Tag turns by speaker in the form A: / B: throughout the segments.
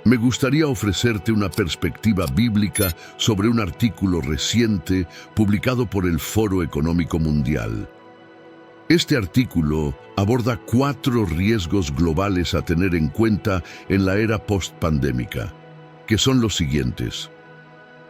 A: Me gustaría ofrecerte una perspectiva bíblica sobre un artículo reciente publicado por el Foro Económico Mundial. Este artículo aborda 4 riesgos globales a tener en cuenta en la era post-pandémica, que son los siguientes.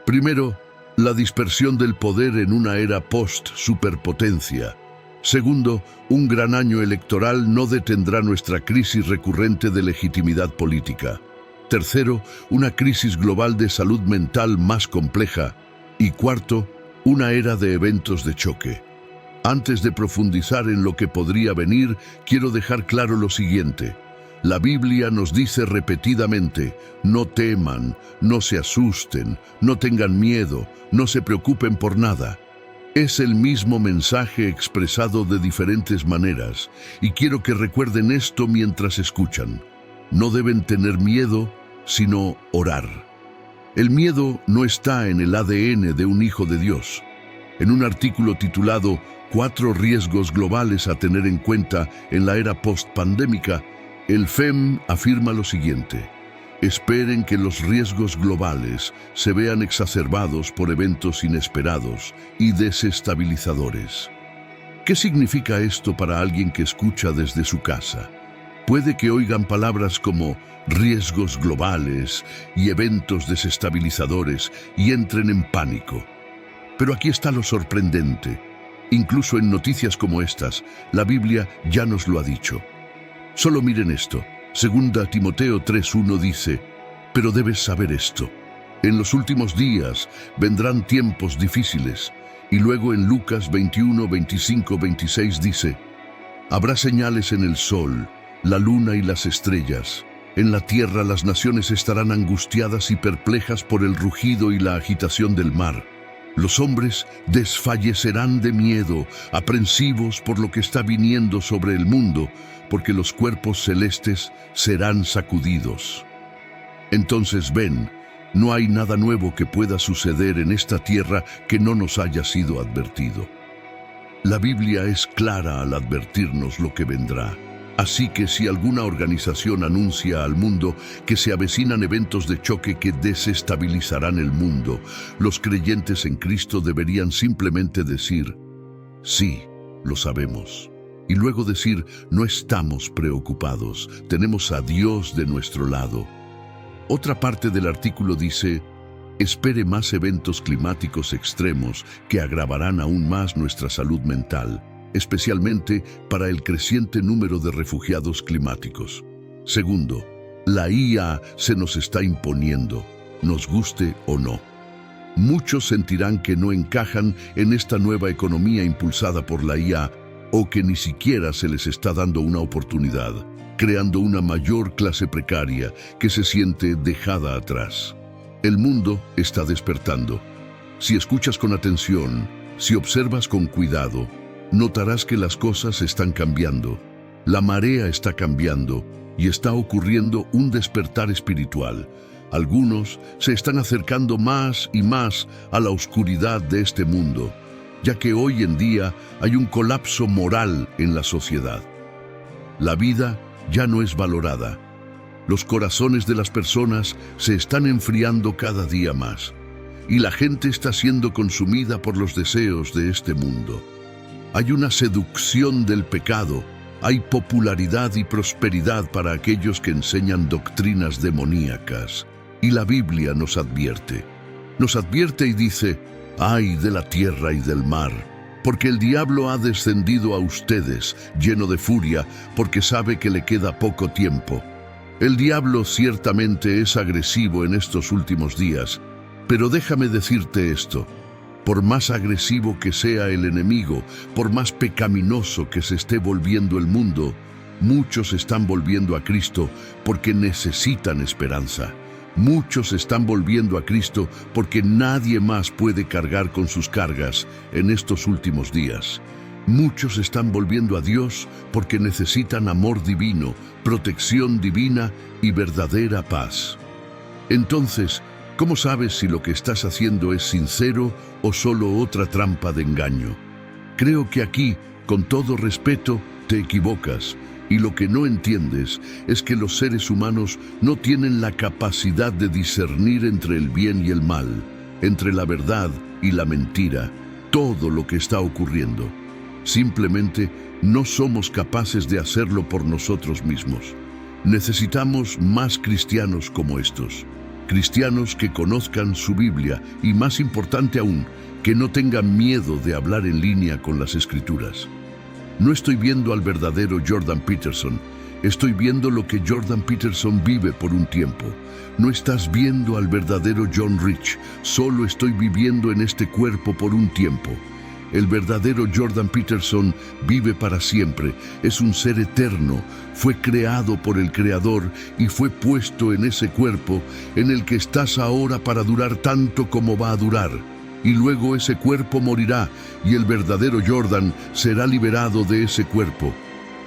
A: Primero, la dispersión del poder en una era post-superpotencia. Segundo, un gran año electoral no detendrá nuestra crisis recurrente de legitimidad política. Tercero, una crisis global de salud mental más compleja. Y cuarto, una era de eventos de choque. Antes de profundizar en lo que podría venir, quiero dejar claro lo siguiente. La Biblia nos dice repetidamente, no teman, no se asusten, no tengan miedo, no se preocupen por nada. Es el mismo mensaje expresado de diferentes maneras, y quiero que recuerden esto mientras escuchan. No deben tener miedo, sino orar. El miedo no está en el ADN de un hijo de Dios. En un artículo titulado 4 riesgos globales a tener en cuenta en la era post-pandémica, el FEM afirma lo siguiente. Esperen que los riesgos globales se vean exacerbados por eventos inesperados y desestabilizadores. ¿Qué significa esto para alguien que escucha desde su casa? Puede que oigan palabras como riesgos globales y eventos desestabilizadores y entren en pánico. Pero aquí está lo sorprendente. Incluso en noticias como estas, la Biblia ya nos lo ha dicho. Solo miren esto. 2 Timoteo 3:1 dice, pero debes saber esto. En los últimos días vendrán tiempos difíciles. Y luego en Lucas 21, 25, 26 dice, habrá señales en el sol, la luna y las estrellas. En la tierra las naciones estarán angustiadas y perplejas por el rugido y la agitación del mar. Los hombres desfallecerán de miedo, aprensivos por lo que está viniendo sobre el mundo, porque los cuerpos celestes serán sacudidos. Entonces ven, no hay nada nuevo que pueda suceder en esta tierra que no nos haya sido advertido. La Biblia es clara al advertirnos lo que vendrá. Así que si alguna organización anuncia al mundo que se avecinan eventos de choque que desestabilizarán el mundo, los creyentes en Cristo deberían simplemente decir, sí, lo sabemos. Y luego decir, no estamos preocupados, tenemos a Dios de nuestro lado. Otra parte del artículo dice, espere más eventos climáticos extremos que agravarán aún más nuestra salud mental, especialmente para el creciente número de refugiados climáticos. Segundo, la IA se nos está imponiendo, nos guste o no. Muchos sentirán que no encajan en esta nueva economía impulsada por la IA o que ni siquiera se les está dando una oportunidad, creando una mayor clase precaria que se siente dejada atrás. El mundo está despertando. Si escuchas con atención, si observas con cuidado, notarás que las cosas están cambiando. La marea está cambiando y está ocurriendo un despertar espiritual. Algunos se están acercando más y más a la oscuridad de este mundo, ya que hoy en día hay un colapso moral en la sociedad. La vida ya no es valorada. Los corazones de las personas se están enfriando cada día más, y la gente está siendo consumida por los deseos de este mundo. Hay una seducción del pecado, hay popularidad y prosperidad para aquellos que enseñan doctrinas demoníacas. Y la Biblia nos advierte y dice, ¡ay de la tierra y del mar! Porque el diablo ha descendido a ustedes, lleno de furia, porque sabe que le queda poco tiempo. El diablo ciertamente es agresivo en estos últimos días, pero déjame decirte esto. Por más agresivo que sea el enemigo, por más pecaminoso que se esté volviendo el mundo, muchos están volviendo a Cristo porque necesitan esperanza. Muchos están volviendo a Cristo porque nadie más puede cargar con sus cargas en estos últimos días. Muchos están volviendo a Dios porque necesitan amor divino, protección divina y verdadera paz. Entonces, ¿cómo sabes si lo que estás haciendo es sincero o solo otra trampa de engaño? Creo que aquí, con todo respeto, te equivocas. Y lo que no entiendes es que los seres humanos no tienen la capacidad de discernir entre el bien y el mal, entre la verdad y la mentira, todo lo que está ocurriendo. Simplemente no somos capaces de hacerlo por nosotros mismos. Necesitamos más cristianos como estos. Cristianos que conozcan su Biblia y, más importante aún, que no tengan miedo de hablar en línea con las Escrituras. No estoy viendo al verdadero Jordan Peterson. Estoy viendo lo que Jordan Peterson vive por un tiempo. No estás viendo al verdadero John Rich. Solo estoy viviendo en este cuerpo por un tiempo. El verdadero Jordan Peterson vive para siempre. Es un ser eterno. Fue creado por el Creador y fue puesto en ese cuerpo en el que estás ahora para durar tanto como va a durar. Y luego ese cuerpo morirá y el verdadero Jordan será liberado de ese cuerpo.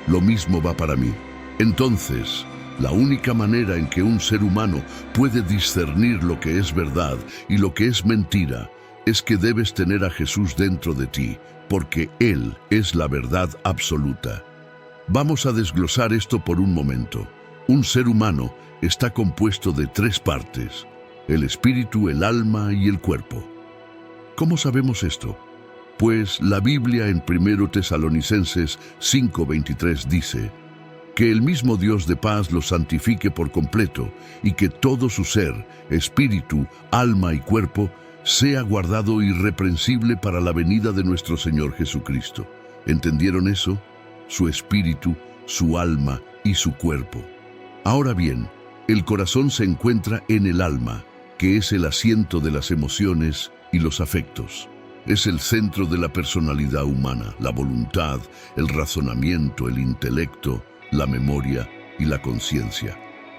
A: Lo mismo va para mí. Entonces, la única manera en que un ser humano puede discernir lo que es verdad y lo que es mentira es que debes tener a Jesús dentro de ti, porque Él es la verdad absoluta. Vamos a desglosar esto por un momento. Un ser humano está compuesto de 3 partes: el espíritu, el alma y el cuerpo. ¿Cómo sabemos esto? Pues la Biblia en 1 Tesalonicenses 5:23 dice: que el mismo Dios de paz los santifique por completo y que todo su ser, espíritu, alma y cuerpo sea guardado irreprensible para la venida de nuestro Señor Jesucristo. ¿Entendieron eso? Su espíritu, su alma y su cuerpo. Ahora bien, el corazón se encuentra en el alma, que es el asiento de las emociones y los afectos. Es el centro de la personalidad humana, la voluntad, el razonamiento, el intelecto, la memoria y la conciencia.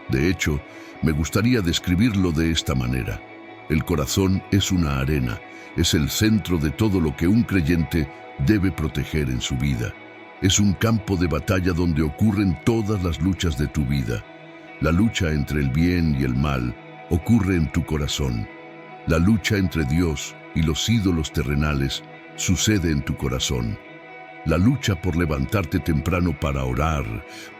A: De hecho, me gustaría describirlo de esta manera. El corazón es una arena, es el centro de todo lo que un creyente debe proteger en su vida. Es un campo de batalla donde ocurren todas las luchas de tu vida. La lucha entre el bien y el mal ocurre en tu corazón. La lucha entre Dios y los ídolos terrenales sucede en tu corazón. La lucha por levantarte temprano para orar,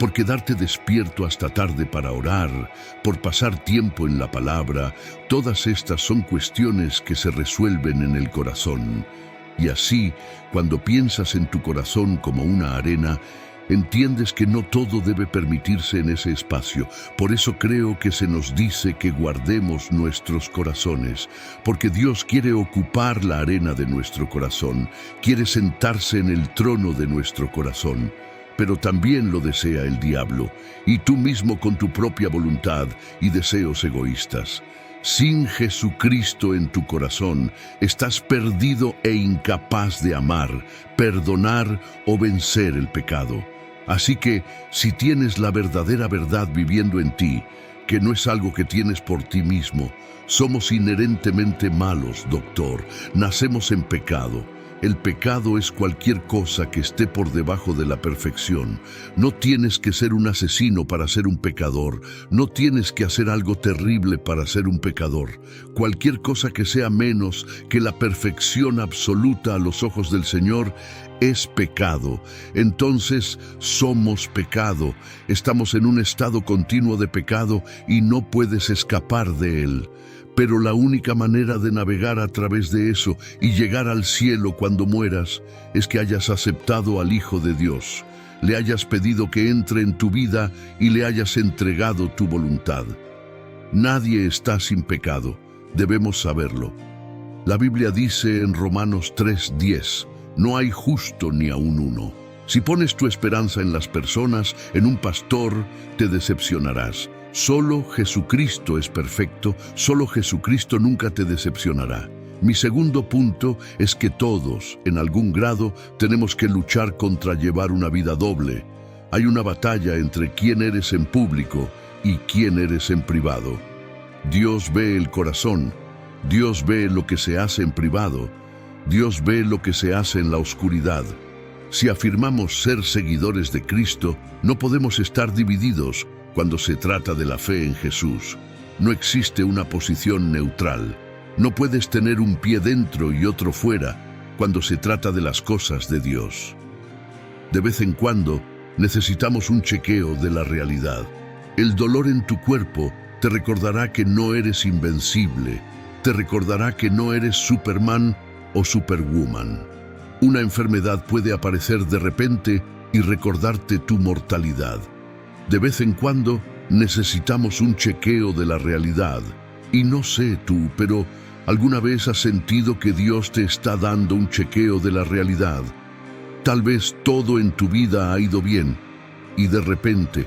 A: por quedarte despierto hasta tarde para orar, por pasar tiempo en la palabra, todas estas son cuestiones que se resuelven en el corazón. Y así, cuando piensas en tu corazón como una arena, entiendes que no todo debe permitirse en ese espacio. Por eso creo que se nos dice que guardemos nuestros corazones, porque Dios quiere ocupar la arena de nuestro corazón, quiere sentarse en el trono de nuestro corazón. Pero también lo desea el diablo, y tú mismo con tu propia voluntad y deseos egoístas. Sin Jesucristo en tu corazón, estás perdido e incapaz de amar, perdonar o vencer el pecado. Así que, si tienes la verdadera verdad viviendo en ti, que no es algo que tienes por ti mismo, somos inherentemente malos, doctor. Nacemos en pecado. El pecado es cualquier cosa que esté por debajo de la perfección. No tienes que ser un asesino para ser un pecador. No tienes que hacer algo terrible para ser un pecador. Cualquier cosa que sea menos que la perfección absoluta a los ojos del Señor es pecado. Entonces somos pecado. Estamos en un estado continuo de pecado y no puedes escapar de él. Pero la única manera de navegar a través de eso y llegar al cielo cuando mueras es que hayas aceptado al Hijo de Dios, le hayas pedido que entre en tu vida y le hayas entregado tu voluntad. Nadie está sin pecado, debemos saberlo. La Biblia dice en Romanos 3:10, no hay justo ni aun uno. Si pones tu esperanza en las personas, en un pastor, te decepcionarás. Solo Jesucristo es perfecto, solo Jesucristo nunca te decepcionará. Mi segundo punto es que todos, en algún grado, tenemos que luchar contra llevar una vida doble. Hay una batalla entre quién eres en público y quién eres en privado. Dios ve el corazón, Dios ve lo que se hace en privado, Dios ve lo que se hace en la oscuridad. Si afirmamos ser seguidores de Cristo, no podemos estar divididos cuando se trata de la fe en Jesús. No existe una posición neutral. No puedes tener un pie dentro y otro fuera cuando se trata de las cosas de Dios. De vez en cuando, Necesitamos un chequeo de la realidad. El dolor en tu cuerpo te recordará que no eres invencible, te recordará que no eres Superman o Superwoman. Una enfermedad puede aparecer de repente y recordarte tu mortalidad. De vez en cuando necesitamos un chequeo de la realidad. Y no sé tú, pero ¿alguna vez has sentido que Dios te está dando un chequeo de la realidad? Tal vez todo en tu vida ha ido bien y de repente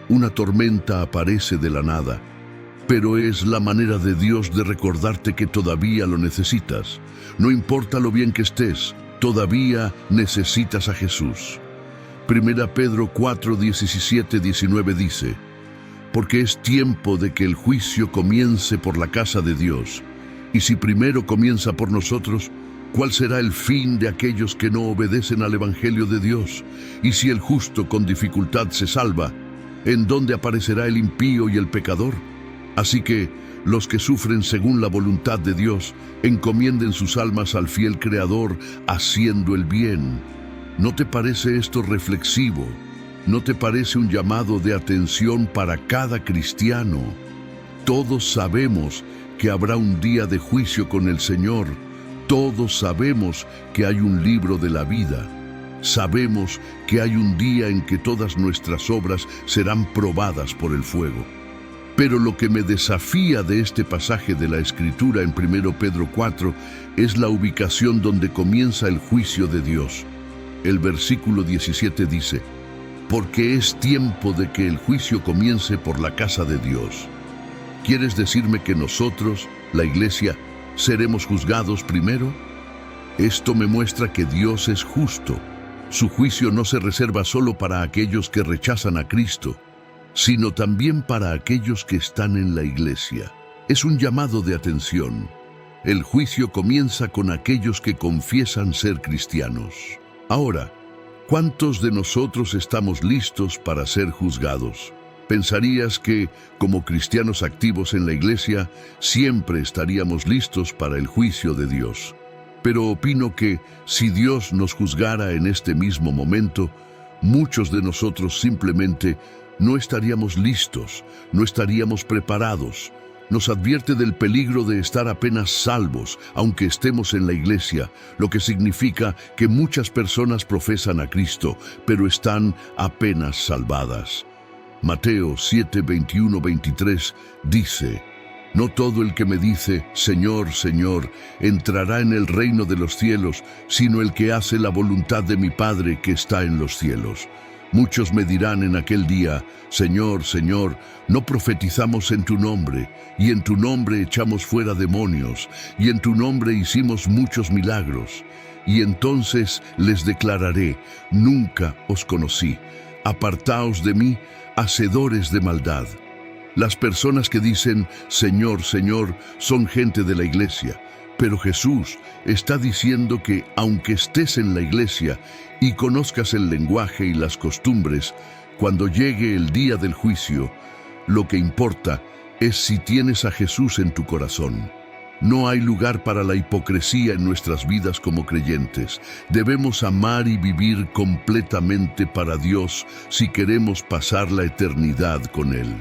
A: una tormenta aparece de la nada. Pero es la manera de Dios de recordarte que todavía lo necesitas. No importa lo bien que estés, todavía necesitas a Jesús. 1 Pedro 4, 17, 19 dice: porque es tiempo de que el juicio comience por la casa de Dios. Y si primero comienza por nosotros, ¿cuál será el fin de aquellos que no obedecen al Evangelio de Dios? Y si el justo con dificultad se salva, ¿en dónde aparecerá el impío y el pecador? Así que los que sufren según la voluntad de Dios, encomienden sus almas al fiel Creador, haciendo el bien. ¿No te parece esto reflexivo? ¿No te parece un llamado de atención para cada cristiano? Todos sabemos que habrá un día de juicio con el Señor. Todos sabemos que hay un libro de la vida. Sabemos que hay un día en que todas nuestras obras serán probadas por el fuego. Pero lo que me desafía de este pasaje de la Escritura en 1 Pedro 4 es la ubicación donde comienza el juicio de Dios. El versículo 17 dice: porque es tiempo de que el juicio comience por la casa de Dios. ¿Quieres decirme que nosotros, la iglesia, seremos juzgados primero? Esto me muestra que Dios es justo. Su juicio no se reserva solo para aquellos que rechazan a Cristo, sino también para aquellos que están en la iglesia. Es un llamado de atención. El juicio comienza con aquellos que confiesan ser cristianos. Ahora, ¿cuántos de nosotros estamos listos para ser juzgados? Pensarías que, como cristianos activos en la iglesia, siempre estaríamos listos para el juicio de Dios. Pero opino que, si Dios nos juzgara en este mismo momento, muchos de nosotros simplemente no estaríamos listos, no estaríamos preparados. Nos advierte del peligro de estar apenas salvos, aunque estemos en la iglesia, lo que significa que muchas personas profesan a Cristo, pero están apenas salvadas. Mateo 7, 21, 23 dice: no todo el que me dice, Señor, Señor, entrará en el reino de los cielos, sino el que hace la voluntad de mi Padre que está en los cielos. Muchos me dirán en aquel día: Señor, Señor, no profetizamos en tu nombre, y en tu nombre echamos fuera demonios, y en tu nombre hicimos muchos milagros. Y entonces les declararé: nunca os conocí. Apartaos de mí, hacedores de maldad. Las personas que dicen Señor, Señor son gente de la iglesia, pero Jesús está diciendo que aunque estés en la iglesia y conozcas el lenguaje y las costumbres, cuando llegue el día del juicio, lo que importa es si tienes a Jesús en tu corazón. No hay lugar para la hipocresía en nuestras vidas como creyentes. Debemos amar y vivir completamente para Dios si queremos pasar la eternidad con Él.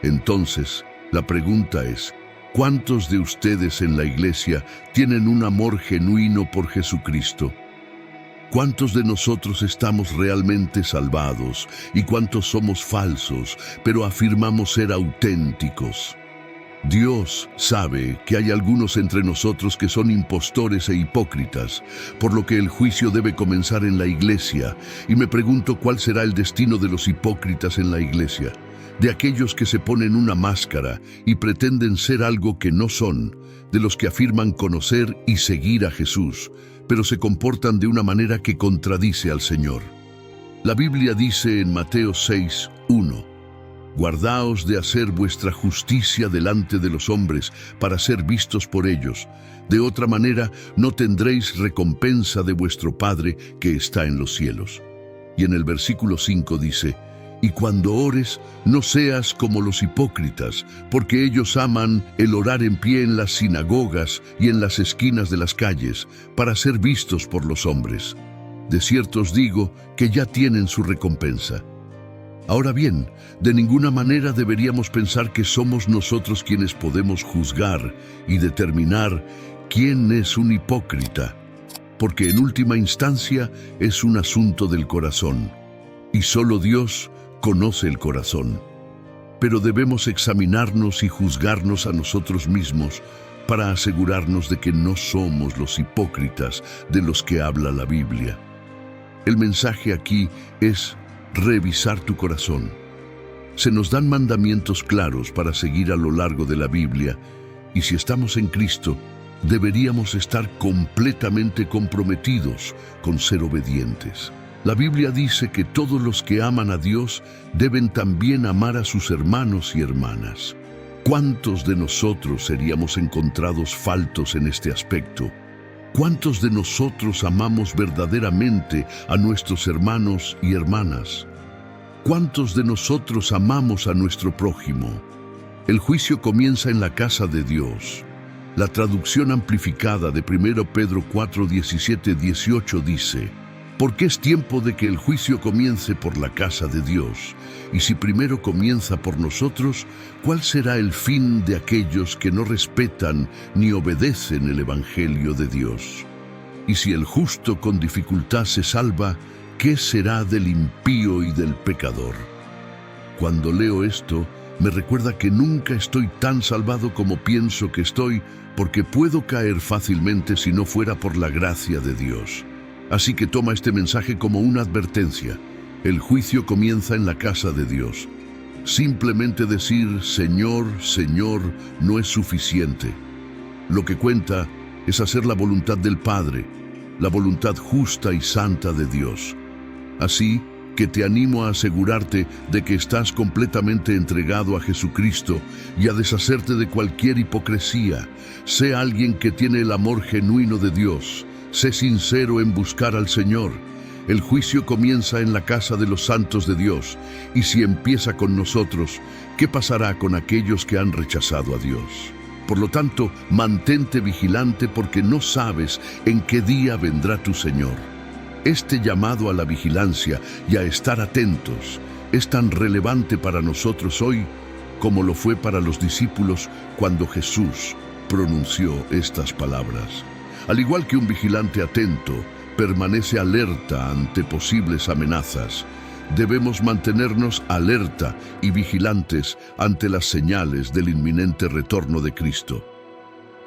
A: Entonces, la pregunta es: ¿cuántos de ustedes en la iglesia tienen un amor genuino por Jesucristo? ¿Cuántos de nosotros estamos realmente salvados y cuántos somos falsos, pero afirmamos ser auténticos? Dios sabe que hay algunos entre nosotros que son impostores e hipócritas, por lo que el juicio debe comenzar en la iglesia, y me pregunto cuál será el destino de los hipócritas en la iglesia, de aquellos que se ponen una máscara y pretenden ser algo que no son, de los que afirman conocer y seguir a Jesús, pero se comportan de una manera que contradice al Señor. La Biblia dice en Mateo 6, 1: guardaos de hacer vuestra justicia delante de los hombres para ser vistos por ellos. De otra manera no tendréis recompensa de vuestro Padre que está en los cielos. Y en el versículo 5 dice: y cuando ores, no seas como los hipócritas, porque ellos aman el orar en pie en las sinagogas y en las esquinas de las calles, para ser vistos por los hombres. De cierto os digo que ya tienen su recompensa. Ahora bien, de ninguna manera deberíamos pensar que somos nosotros quienes podemos juzgar y determinar quién es un hipócrita, porque en última instancia es un asunto del corazón, y solo Dios conoce el corazón. Pero debemos examinarnos y juzgarnos a nosotros mismos para asegurarnos de que no somos los hipócritas de los que habla la Biblia. El mensaje aquí es revisar tu corazón. Se nos dan mandamientos claros para seguir a lo largo de la Biblia, y si estamos en Cristo, deberíamos estar completamente comprometidos con ser obedientes. La Biblia dice que todos los que aman a Dios deben también amar a sus hermanos y hermanas. ¿Cuántos de nosotros seríamos encontrados faltos en este aspecto? ¿Cuántos de nosotros amamos verdaderamente a nuestros hermanos y hermanas? ¿Cuántos de nosotros amamos a nuestro prójimo? El juicio comienza en la casa de Dios. La traducción amplificada de 1 Pedro 4, 17, 18 dice: porque es tiempo de que el juicio comience por la casa de Dios. Y si primero comienza por nosotros, ¿cuál será el fin de aquellos que no respetan ni obedecen el Evangelio de Dios? Y si el justo con dificultad se salva, ¿qué será del impío y del pecador? Cuando leo esto, me recuerda que nunca estoy tan salvado como pienso que estoy, porque puedo caer fácilmente si no fuera por la gracia de Dios. Así que toma este mensaje como una advertencia. El juicio comienza en la casa de Dios. Simplemente decir Señor, Señor no es suficiente. Lo que cuenta es hacer la voluntad del Padre, la voluntad justa y santa de Dios. Así que te animo a asegurarte de que estás completamente entregado a Jesucristo y a deshacerte de cualquier hipocresía. Sé alguien que tiene el amor genuino de Dios. Sé sincero en buscar al Señor. El juicio comienza en la casa de los santos de Dios, y si empieza con nosotros, ¿qué pasará con aquellos que han rechazado a Dios? Por lo tanto, mantente vigilante porque no sabes en qué día vendrá tu Señor. Este llamado a la vigilancia y a estar atentos es tan relevante para nosotros hoy como lo fue para los discípulos cuando Jesús pronunció estas palabras. Al igual que un vigilante atento permanece alerta ante posibles amenazas, debemos mantenernos alerta y vigilantes ante las señales del inminente retorno de Cristo.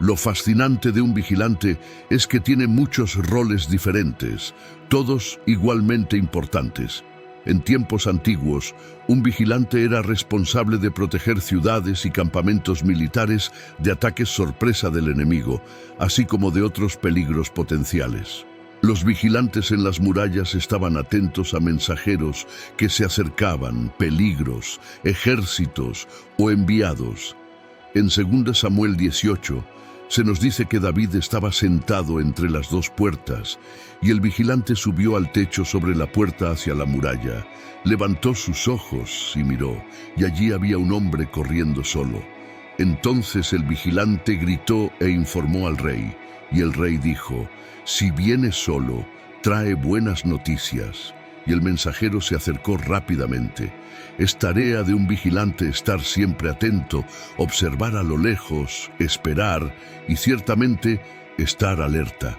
A: Lo fascinante de un vigilante es que tiene muchos roles diferentes, todos igualmente importantes. En tiempos antiguos, un vigilante era responsable de proteger ciudades y campamentos militares de ataques sorpresa del enemigo, así como de otros peligros potenciales. Los vigilantes en las murallas estaban atentos a mensajeros que se acercaban, peligros, ejércitos o enviados. En 2 Samuel 18, se nos dice que David estaba sentado entre las dos puertas y el vigilante subió al techo sobre la puerta hacia la muralla. Levantó sus ojos y miró, y allí había un hombre corriendo solo. Entonces el vigilante gritó e informó al rey, y el rey dijo: si viene solo, trae buenas noticias. Y el mensajero se acercó rápidamente. Es tarea de un vigilante estar siempre atento, observar a lo lejos, esperar y ciertamente estar alerta.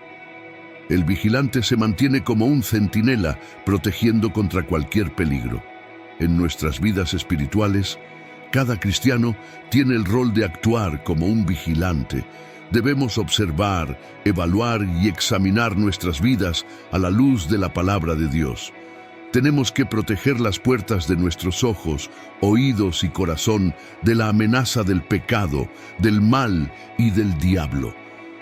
A: El vigilante se mantiene como un centinela, protegiendo contra cualquier peligro. En nuestras vidas espirituales, cada cristiano tiene el rol de actuar como un vigilante. Debemos observar, evaluar y examinar nuestras vidas a la luz de la palabra de Dios. Tenemos que proteger las puertas de nuestros ojos, oídos y corazón de la amenaza del pecado, del mal y del diablo.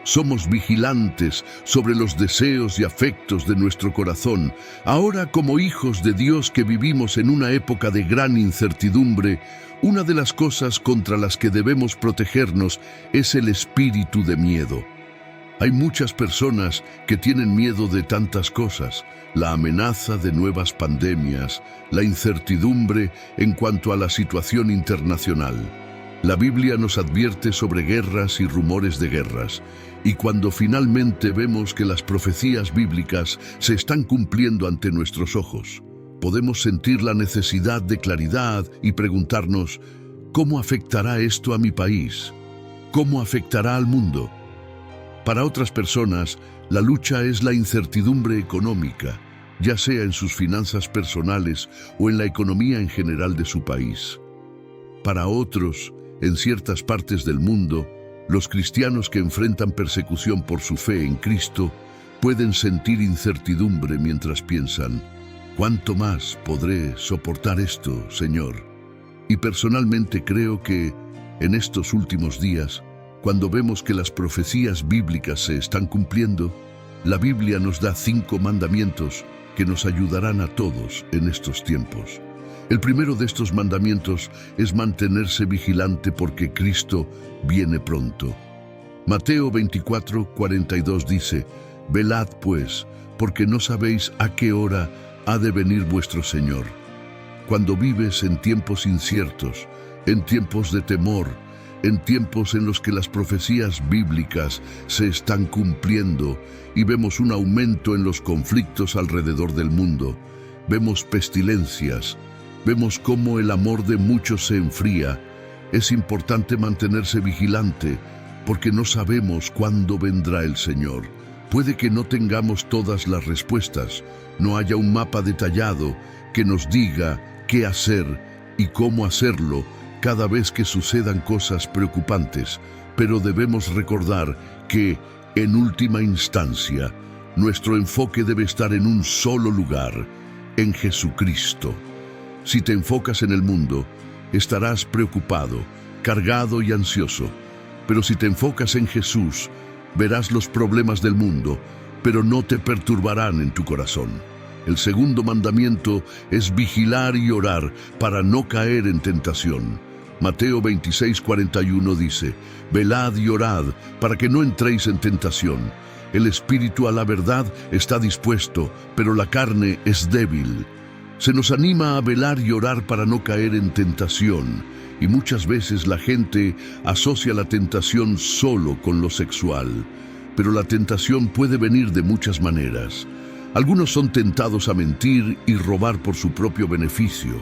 A: Somos vigilantes sobre los deseos y afectos de nuestro corazón. Ahora, como hijos de Dios que vivimos en una época de gran incertidumbre, una de las cosas contra las que debemos protegernos es el espíritu de miedo. Hay muchas personas que tienen miedo de tantas cosas: la amenaza de nuevas pandemias, la incertidumbre en cuanto a la situación internacional. La Biblia nos advierte sobre guerras y rumores de guerras, y cuando finalmente vemos que las profecías bíblicas se están cumpliendo ante nuestros ojos, podemos sentir la necesidad de claridad y preguntarnos, ¿cómo afectará esto a mi país? ¿Cómo afectará al mundo? Para otras personas, la lucha es la incertidumbre económica, ya sea en sus finanzas personales o en la economía en general de su país. Para otros, en ciertas partes del mundo, los cristianos que enfrentan persecución por su fe en Cristo pueden sentir incertidumbre mientras piensan, ¿cuánto más podré soportar esto, Señor? Y personalmente creo que, en estos últimos días, cuando vemos que las profecías bíblicas se están cumpliendo, la Biblia nos da 5 mandamientos que nos ayudarán a todos en estos tiempos. El primero de estos mandamientos es mantenerse vigilante porque Cristo viene pronto. Mateo 24:42 dice, «Velad pues, porque no sabéis a qué hora ha de venir vuestro Señor». Cuando vives en tiempos inciertos, en tiempos de temor, en tiempos en los que las profecías bíblicas se están cumpliendo y vemos un aumento en los conflictos alrededor del mundo, vemos pestilencias, vemos cómo el amor de muchos se enfría, es importante mantenerse vigilante porque no sabemos cuándo vendrá el Señor. Puede que no tengamos todas las respuestas, no haya un mapa detallado que nos diga qué hacer y cómo hacerlo cada vez que sucedan cosas preocupantes, pero debemos recordar que, en última instancia, nuestro enfoque debe estar en un solo lugar, en Jesucristo. Si te enfocas en el mundo, estarás preocupado, cargado y ansioso. Pero si te enfocas en Jesús, verás los problemas del mundo, pero no te perturbarán en tu corazón. El segundo mandamiento es vigilar y orar para no caer en tentación. Mateo 26:41 dice, «Velad y orad para que no entréis en tentación. El espíritu a la verdad está dispuesto, pero la carne es débil». Se nos anima a velar y orar para no caer en tentación, y muchas veces la gente asocia la tentación solo con lo sexual. Pero la tentación puede venir de muchas maneras. Algunos son tentados a mentir y robar por su propio beneficio,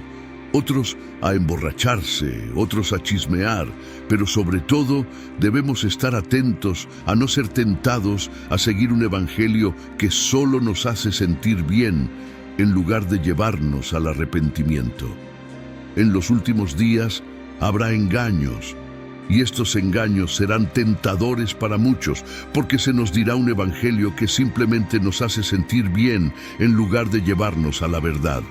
A: otros a emborracharse, otros a chismear, pero sobre todo debemos estar atentos a no ser tentados a seguir un evangelio que solo nos hace sentir bien, en lugar de llevarnos al arrepentimiento. En los últimos días habrá engaños, y estos engaños serán tentadores para muchos, porque se nos dirá un evangelio que simplemente nos hace sentir bien en lugar de llevarnos a la verdad.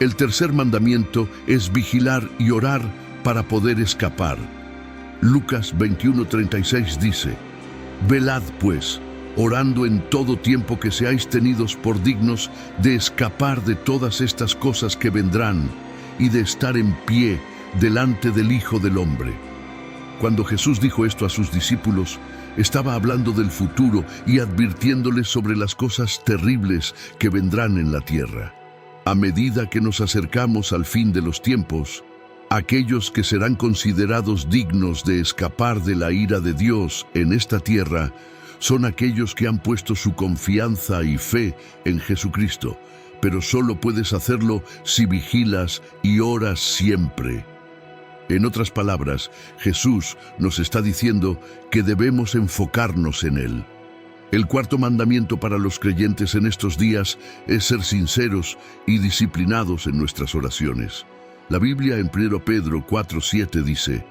A: El tercer mandamiento es vigilar y orar para poder escapar. Lucas 21:36 dice, «Velad pues, orando en todo tiempo que seáis tenidos por dignos de escapar de todas estas cosas que vendrán y de estar en pie delante del Hijo del Hombre». Cuando Jesús dijo esto a sus discípulos, estaba hablando del futuro y advirtiéndoles sobre las cosas terribles que vendrán en la tierra. A medida que nos acercamos al fin de los tiempos, aquellos que serán considerados dignos de escapar de la ira de Dios en esta tierra son aquellos que han puesto su confianza y fe en Jesucristo, pero solo puedes hacerlo si vigilas y oras siempre. En otras palabras, Jesús nos está diciendo que debemos enfocarnos en Él. El cuarto mandamiento para los creyentes en estos días es ser sinceros y disciplinados en nuestras oraciones. La Biblia en 1 Pedro 4:7 dice,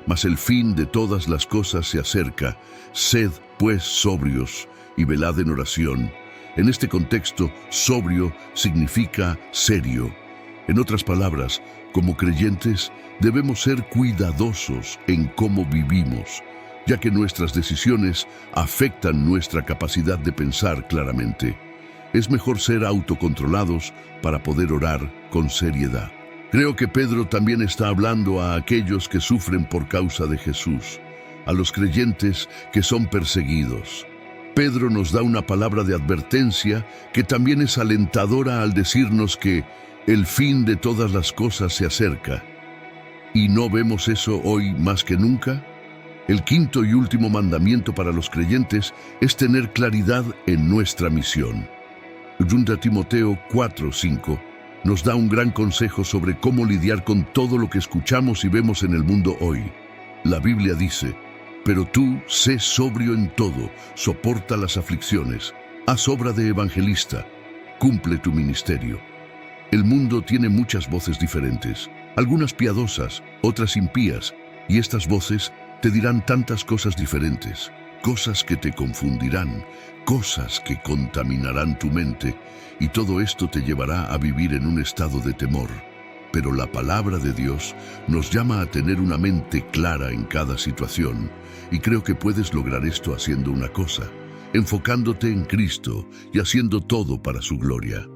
A: «Mas el fin de todas las cosas se acerca, sed pues sobrios y velad en oración». En este contexto, sobrio significa serio. En otras palabras, como creyentes, debemos ser cuidadosos en cómo vivimos, ya que nuestras decisiones afectan nuestra capacidad de pensar claramente. Es mejor ser autocontrolados para poder orar con seriedad. Creo que Pedro también está hablando a aquellos que sufren por causa de Jesús, a los creyentes que son perseguidos. Pedro nos da una palabra de advertencia que también es alentadora al decirnos que el fin de todas las cosas se acerca. ¿Y no vemos eso hoy más que nunca? El quinto y último mandamiento para los creyentes es tener claridad en nuestra misión. 2 Timoteo 4:5 nos da un gran consejo sobre cómo lidiar con todo lo que escuchamos y vemos en el mundo hoy. La Biblia dice: pero tú sé sobrio en todo, soporta las aflicciones, haz obra de evangelista, cumple tu ministerio. El mundo tiene muchas voces diferentes, algunas piadosas, otras impías, y estas voces te dirán tantas cosas diferentes, cosas que te confundirán, cosas que contaminarán tu mente, y todo esto te llevará a vivir en un estado de temor. Pero la palabra de Dios nos llama a tener una mente clara en cada situación, y creo que puedes lograr esto haciendo una cosa: enfocándote en Cristo y haciendo todo para su gloria.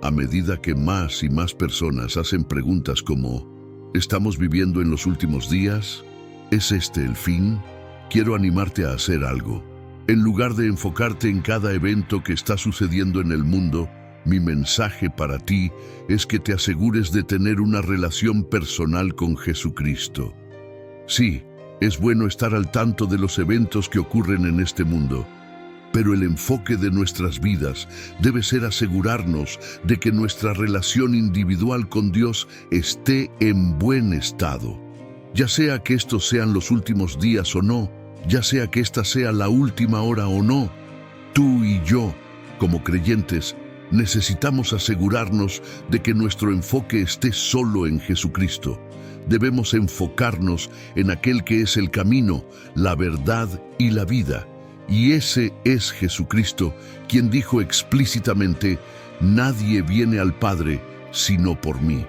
A: A medida que más y más personas hacen preguntas como: ¿estamos viviendo en los últimos días? ¿Es este el fin? Quiero animarte a hacer algo. En lugar de enfocarte en cada evento que está sucediendo en el mundo, mi mensaje para ti es que te asegures de tener una relación personal con Jesucristo. Sí, es bueno estar al tanto de los eventos que ocurren en este mundo, pero el enfoque de nuestras vidas debe ser asegurarnos de que nuestra relación individual con Dios esté en buen estado. Ya sea que estos sean los últimos días o no, ya sea que esta sea la última hora o no, tú y yo, como creyentes, necesitamos asegurarnos de que nuestro enfoque esté solo en Jesucristo. Debemos enfocarnos en aquel que es el camino, la verdad y la vida. Y ese es Jesucristo, quien dijo explícitamente: nadie viene al Padre sino por mí.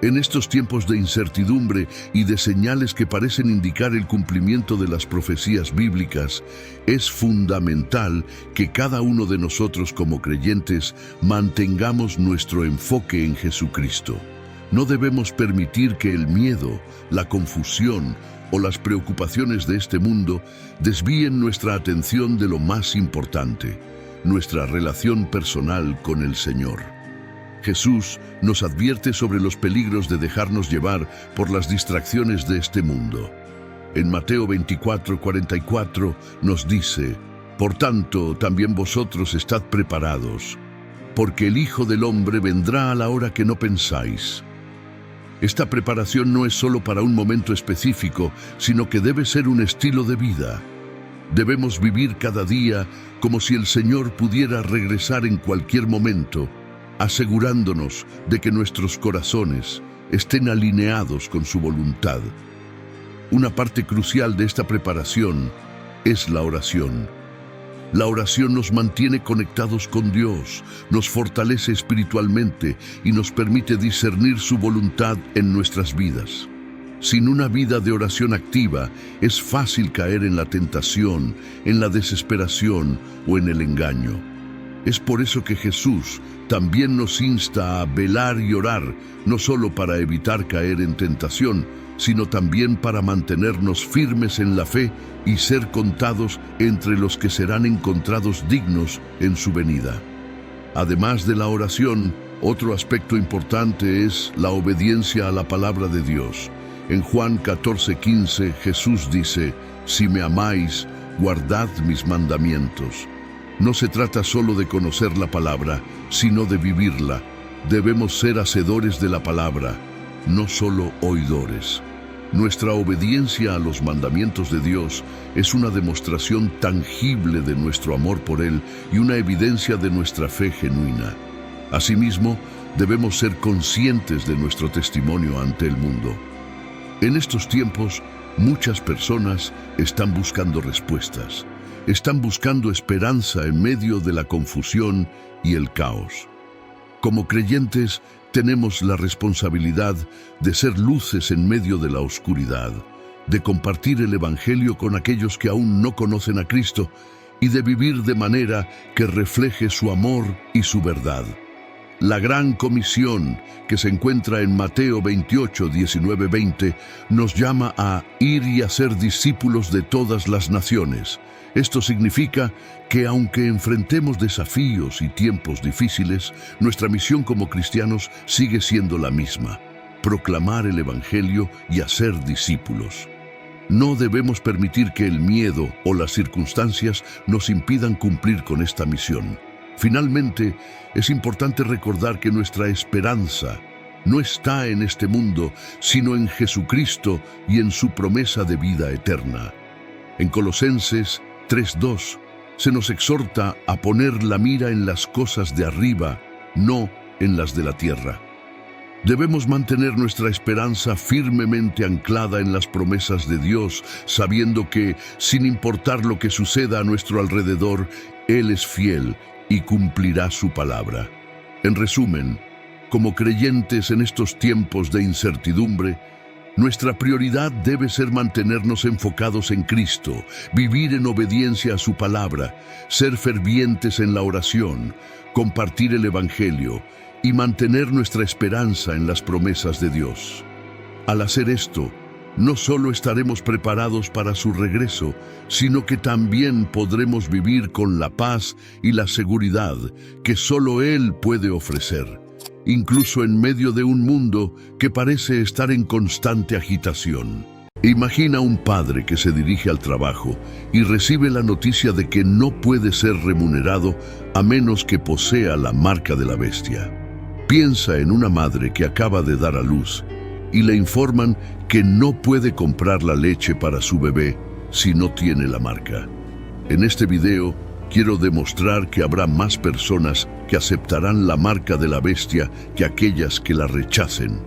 A: En estos tiempos de incertidumbre y de señales que parecen indicar el cumplimiento de las profecías bíblicas, es fundamental que cada uno de nosotros como creyentes mantengamos nuestro enfoque en Jesucristo. No debemos permitir que el miedo, la confusión o las preocupaciones de este mundo desvíen nuestra atención de lo más importante: nuestra relación personal con el Señor. Jesús nos advierte sobre los peligros de dejarnos llevar por las distracciones de este mundo. En Mateo 24:44 nos dice: por tanto, también vosotros estad preparados, porque el Hijo del Hombre vendrá a la hora que no pensáis. Esta preparación no es solo para un momento específico, sino que debe ser un estilo de vida. Debemos vivir cada día como si el Señor pudiera regresar en cualquier momento, asegurándonos de que nuestros corazones estén alineados con su voluntad. Una parte crucial de esta preparación es la oración. La oración nos mantiene conectados con Dios, nos fortalece espiritualmente y nos permite discernir su voluntad en nuestras vidas. Sin una vida de oración activa, es fácil caer en la tentación, en la desesperación o en el engaño. Es por eso que Jesús también nos insta a velar y orar, no solo para evitar caer en tentación, sino también para mantenernos firmes en la fe y ser contados entre los que serán encontrados dignos en su venida. Además de la oración, otro aspecto importante es la obediencia a la palabra de Dios. En Juan 14:15, Jesús dice: si me amáis, guardad mis mandamientos. No se trata solo de conocer la palabra, sino de vivirla. Debemos ser hacedores de la palabra, no solo oidores. Nuestra obediencia a los mandamientos de Dios es una demostración tangible de nuestro amor por Él y una evidencia de nuestra fe genuina. Asimismo, debemos ser conscientes de nuestro testimonio ante el mundo. En estos tiempos, muchas personas están buscando respuestas. Están buscando esperanza en medio de la confusión y el caos. Como creyentes, tenemos la responsabilidad de ser luces en medio de la oscuridad, de compartir el Evangelio con aquellos que aún no conocen a Cristo y de vivir de manera que refleje su amor y su verdad. La gran comisión que se encuentra en Mateo 28, 19, 20 nos llama a ir y hacer discípulos de todas las naciones. Esto significa que aunque enfrentemos desafíos y tiempos difíciles, nuestra misión como cristianos sigue siendo la misma: proclamar el Evangelio y hacer discípulos. No debemos permitir que el miedo o las circunstancias nos impidan cumplir con esta misión. Finalmente, es importante recordar que nuestra esperanza no está en este mundo, sino en Jesucristo y en su promesa de vida eterna. En Colosenses 3:2 se nos exhorta a poner la mira en las cosas de arriba, no en las de la tierra. Debemos mantener nuestra esperanza firmemente anclada en las promesas de Dios, sabiendo que, sin importar lo que suceda a nuestro alrededor, Él es fiel y cumplirá su palabra. En resumen, como creyentes en estos tiempos de incertidumbre, nuestra prioridad debe ser mantenernos enfocados en Cristo, vivir en obediencia a su palabra, ser fervientes en la oración, compartir el Evangelio y mantener nuestra esperanza en las promesas de Dios. Al hacer esto, no solo estaremos preparados para su regreso, sino que también podremos vivir con la paz y la seguridad que solo Él puede ofrecer, incluso en medio de un mundo que parece estar en constante agitación. Imagina un padre que se dirige al trabajo y recibe la noticia de que no puede ser remunerado a menos que posea la marca de la bestia. Piensa en una madre que acaba de dar a luz y le informan que no puede comprar la leche para su bebé si no tiene la marca. En este video quiero demostrar que habrá más personas que aceptarán la marca de la bestia que aquellas que la rechacen.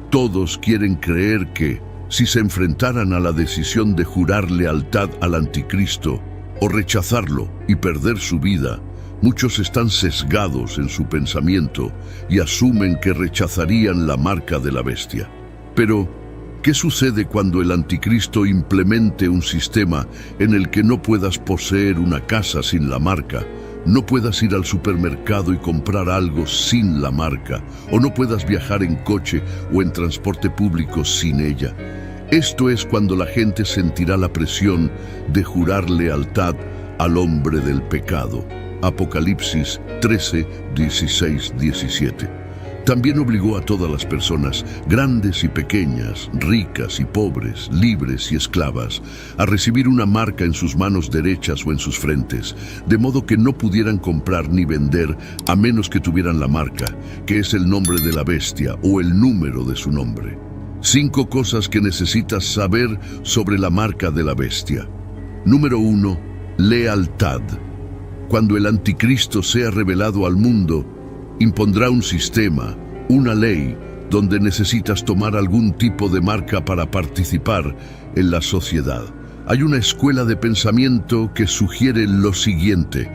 A: Todos quieren creer que, si se enfrentaran a la decisión de jurar lealtad al anticristo o rechazarlo y perder su vida, muchos están sesgados en su pensamiento y asumen que rechazarían la marca de la bestia. Pero, ¿qué sucede cuando el anticristo implemente un sistema en el que no puedas poseer una casa sin la marca, no puedas ir al supermercado y comprar algo sin la marca, o no puedas viajar en coche o en transporte público sin ella? Esto es cuando la gente sentirá la presión de jurar lealtad al hombre del pecado. Apocalipsis 13, 16, 17. También obligó a todas las personas, grandes y pequeñas, ricas y pobres, libres y esclavas, a recibir una marca en sus manos derechas o en sus frentes, de modo que no pudieran comprar ni vender a menos que tuvieran la marca, que es el nombre de la bestia o el número de su nombre. 5 cosas que necesitas saber sobre la marca de la bestia. Número 1. Lealtad. Cuando el anticristo sea revelado al mundo, impondrá un sistema, una ley, donde necesitas tomar algún tipo de marca para participar en la sociedad. Hay una escuela de pensamiento que sugiere lo siguiente: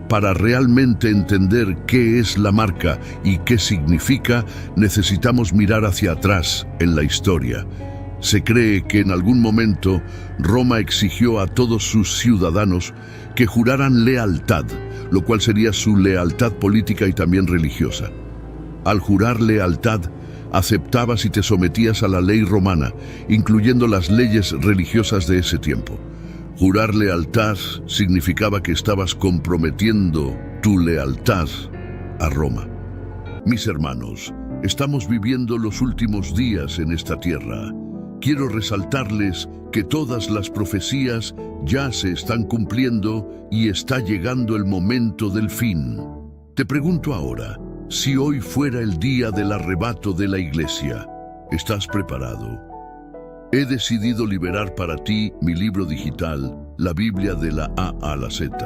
A: para realmente entender qué es la marca y qué significa, necesitamos mirar hacia atrás en la historia. Se cree que en algún momento Roma exigió a todos sus ciudadanos que juraran lealtad, lo cual sería su lealtad política y también religiosa. Al jurar lealtad, aceptabas y te sometías a la ley romana, incluyendo las leyes religiosas de ese tiempo. Jurar lealtad significaba que estabas comprometiendo tu lealtad a Roma. Mis hermanos, estamos viviendo los últimos días en esta tierra. Quiero resaltarles que todas las profecías ya se están cumpliendo y está llegando el momento del fin. Te pregunto ahora, si hoy fuera el día del arrebato de la iglesia, ¿estás preparado? He decidido liberar para ti mi libro digital, la Biblia de la A a la Z.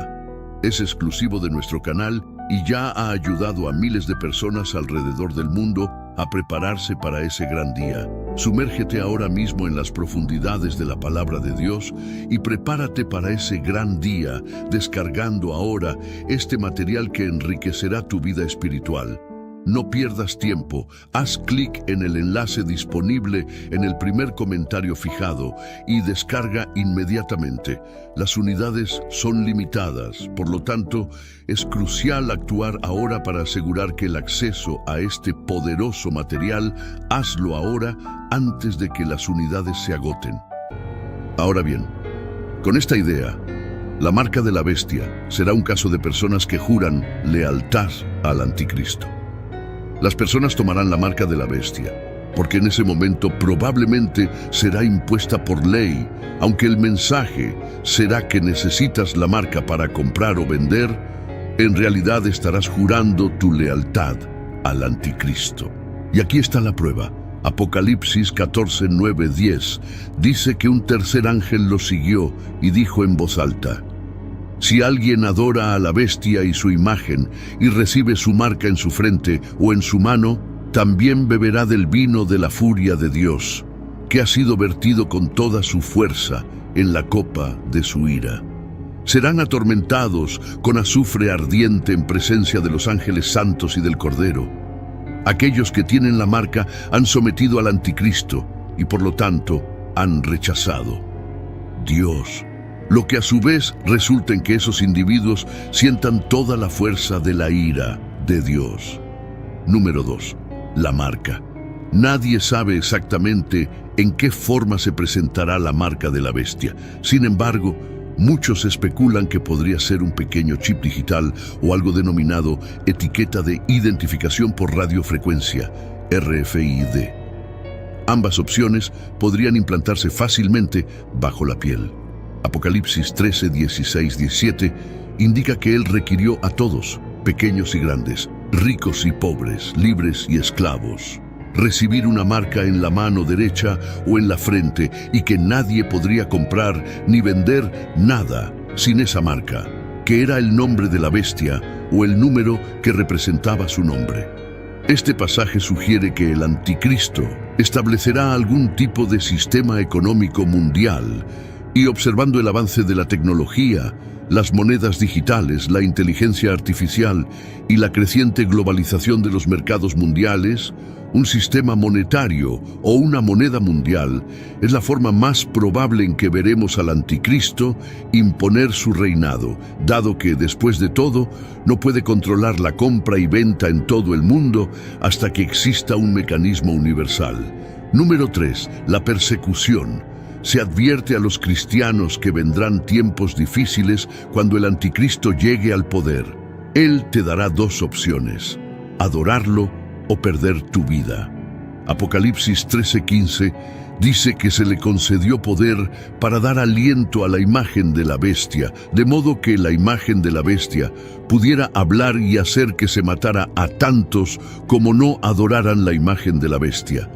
A: Es exclusivo de nuestro canal y ya ha ayudado a miles de personas alrededor del mundo a prepararse para ese gran día. Sumérgete ahora mismo en las profundidades de la palabra de Dios y prepárate para ese gran día, descargando ahora este material que enriquecerá tu vida espiritual. No pierdas tiempo, haz clic en el enlace disponible en el primer comentario fijado y descarga inmediatamente. Las unidades son limitadas, por lo tanto, es crucial actuar ahora para asegurar que el acceso a este poderoso material, hazlo ahora antes de que las unidades se agoten. Ahora bien, con esta idea, la marca de la bestia será un caso de personas que juran lealtad al anticristo. Las personas tomarán la marca de la bestia, porque en ese momento probablemente será impuesta por ley, aunque el mensaje será que necesitas la marca para comprar o vender. En realidad estarás jurando tu lealtad al anticristo. Y aquí está la prueba. Apocalipsis 14, 9, 10 dice que un tercer ángel lo siguió y dijo en voz alta: si alguien adora a la bestia y su imagen y recibe su marca en su frente o en su mano, también beberá del vino de la furia de Dios, que ha sido vertido con toda su fuerza en la copa de su ira. Serán atormentados con azufre ardiente en presencia de los ángeles santos y del Cordero. Aquellos que tienen la marca han sometido al anticristo y por lo tanto han rechazado Dios, lo que a su vez resulta en que esos individuos sientan toda la fuerza de la ira de Dios. Número 2. La marca. Nadie sabe exactamente en qué forma se presentará la marca de la bestia. Sin embargo, muchos especulan que podría ser un pequeño chip digital o algo denominado etiqueta de identificación por radiofrecuencia, RFID. Ambas opciones podrían implantarse fácilmente bajo la piel. Apocalipsis 13, 16, 17 indica que Él requirió a todos, pequeños y grandes, ricos y pobres, libres y esclavos, recibir una marca en la mano derecha o en la frente y que nadie podría comprar ni vender nada sin esa marca, que era el nombre de la bestia o el número que representaba su nombre. Este pasaje sugiere que el anticristo establecerá algún tipo de sistema económico mundial y, observando el avance de la tecnología, las monedas digitales, la inteligencia artificial y la creciente globalización de los mercados mundiales, un sistema monetario o una moneda mundial es la forma más probable en que veremos al anticristo imponer su reinado, dado que, después de todo, no puede controlar la compra y venta en todo el mundo hasta que exista un mecanismo universal. Número 3. La persecución. Se advierte a los cristianos que vendrán tiempos difíciles cuando el anticristo llegue al poder. Él te dará dos opciones: adorarlo o perder tu vida. Apocalipsis 13:15 dice que se le concedió poder para dar aliento a la imagen de la bestia, de modo que la imagen de la bestia pudiera hablar y hacer que se matara a tantos como no adoraran la imagen de la bestia.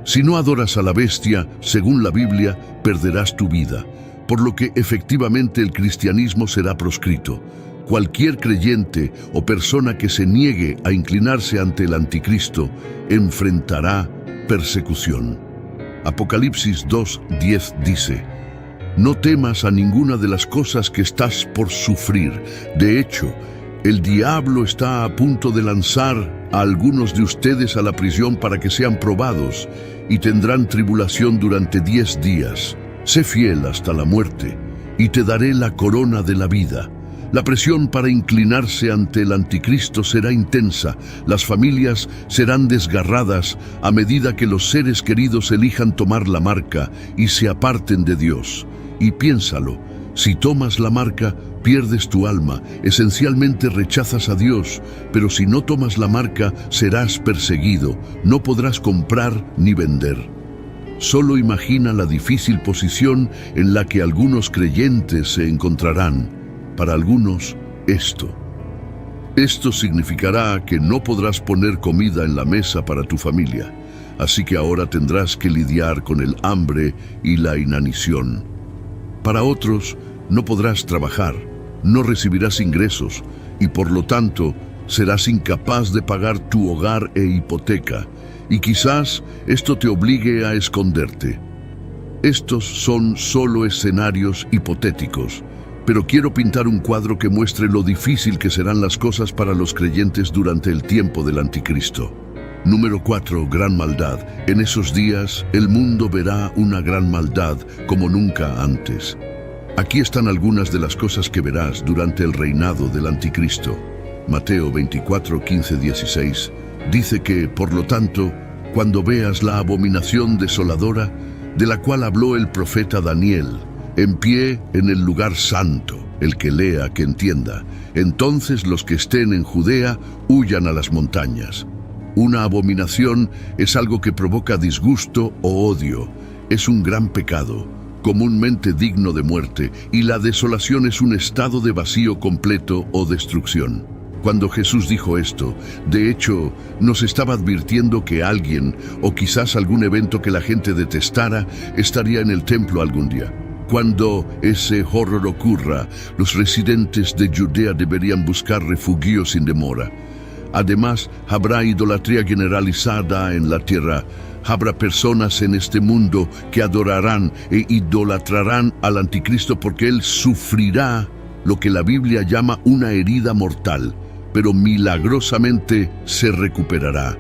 A: Si no adoras a la bestia, según la Biblia, perderás tu vida, por lo que efectivamente el cristianismo será proscrito. Cualquier creyente o persona que se niegue a inclinarse ante el anticristo enfrentará persecución. Apocalipsis 2:10 dice: no temas a ninguna de las cosas que estás por sufrir. De hecho, el diablo está a punto de lanzar a algunos de ustedes a la prisión para que sean probados y tendrán tribulación durante 10 días. Sé fiel hasta la muerte y te daré la corona de la vida. La presión para inclinarse ante el anticristo será intensa. Las familias serán desgarradas a medida que los seres queridos elijan tomar la marca y se aparten de Dios. Y piénsalo, si tomas la marca, pierdes tu alma, esencialmente rechazas a Dios, pero si no tomas la marca, serás perseguido, no podrás comprar ni vender. Solo imagina la difícil posición en la que algunos creyentes se encontrarán. Para algunos, esto significará que no podrás poner comida en la mesa para tu familia, así que ahora tendrás que lidiar con el hambre y la inanición. Para otros, no podrás trabajar, no recibirás ingresos y por lo tanto serás incapaz de pagar tu hogar e hipoteca, y quizás esto te obligue a esconderte. Estos son solo escenarios hipotéticos, pero quiero pintar un cuadro que muestre lo difícil que serán las cosas para los creyentes durante el tiempo del anticristo. Número 4. Gran maldad. En esos días, el mundo verá una gran maldad como nunca antes. Aquí están algunas de las cosas que verás durante el reinado del anticristo. Mateo 24, 15, 16 dice que, por lo tanto, cuando veas la abominación desoladora de la cual habló el profeta Daniel, en pie en el lugar santo, el que lea que entienda, entonces los que estén en Judea huyan a las montañas. Una abominación es algo que provoca disgusto o odio. Es un gran pecado, comúnmente digno de muerte, y la desolación es un estado de vacío completo o destrucción. Cuando Jesús dijo esto, de hecho, nos estaba advirtiendo que alguien, o quizás algún evento que la gente detestara, estaría en el templo algún día. Cuando ese horror ocurra, los residentes de Judea deberían buscar refugio sin demora. Además, habrá idolatría generalizada en la tierra. Habrá personas en este mundo que adorarán e idolatrarán al anticristo porque él sufrirá lo que la Biblia llama una herida mortal, pero milagrosamente se recuperará.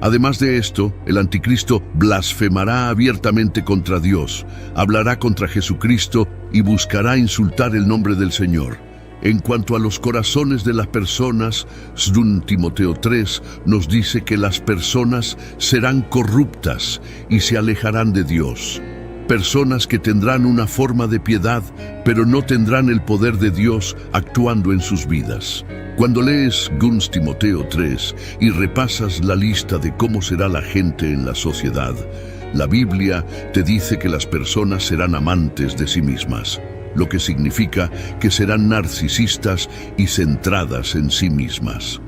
A: Además de esto, el anticristo blasfemará abiertamente contra Dios, hablará contra Jesucristo y buscará insultar el nombre del Señor. En cuanto a los corazones de las personas, 2 Timoteo 3 nos dice que las personas serán corruptas y se alejarán de Dios. Personas que tendrán una forma de piedad, pero no tendrán el poder de Dios actuando en sus vidas. Cuando lees 2 Timoteo 3 y repasas la lista de cómo será la gente en la sociedad, la Biblia te dice que las personas serán amantes de sí mismas, lo que significa que serán narcisistas y centradas en sí mismas.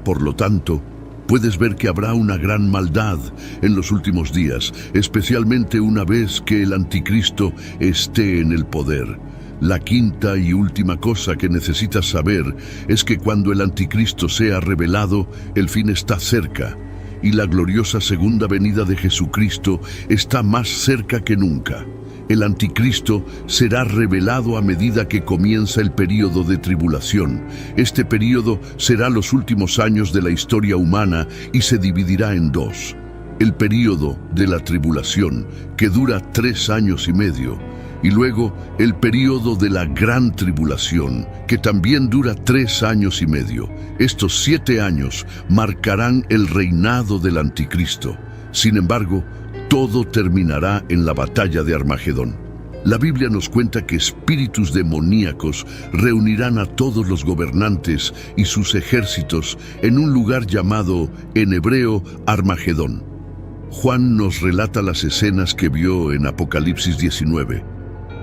A: Por lo tanto, puedes ver que habrá una gran maldad en los últimos días, especialmente una vez que el anticristo esté en el poder. La quinta y última cosa que necesitas saber es que cuando el anticristo sea revelado, el fin está cerca, y la gloriosa segunda venida de Jesucristo está más cerca que nunca. El anticristo será revelado a medida que comienza el período de tribulación. Este período será los últimos años de la historia humana y se dividirá en dos. El período de la tribulación, que dura 3 años y medio, y luego el período de la gran tribulación, que también dura 3 años y medio. Estos 7 años marcarán el reinado del anticristo. Sin embargo, todo terminará en la batalla de Armagedón. La Biblia nos cuenta que espíritus demoníacos reunirán a todos los gobernantes y sus ejércitos en un lugar llamado, en hebreo, Armagedón. Juan nos relata las escenas que vio en Apocalipsis 19.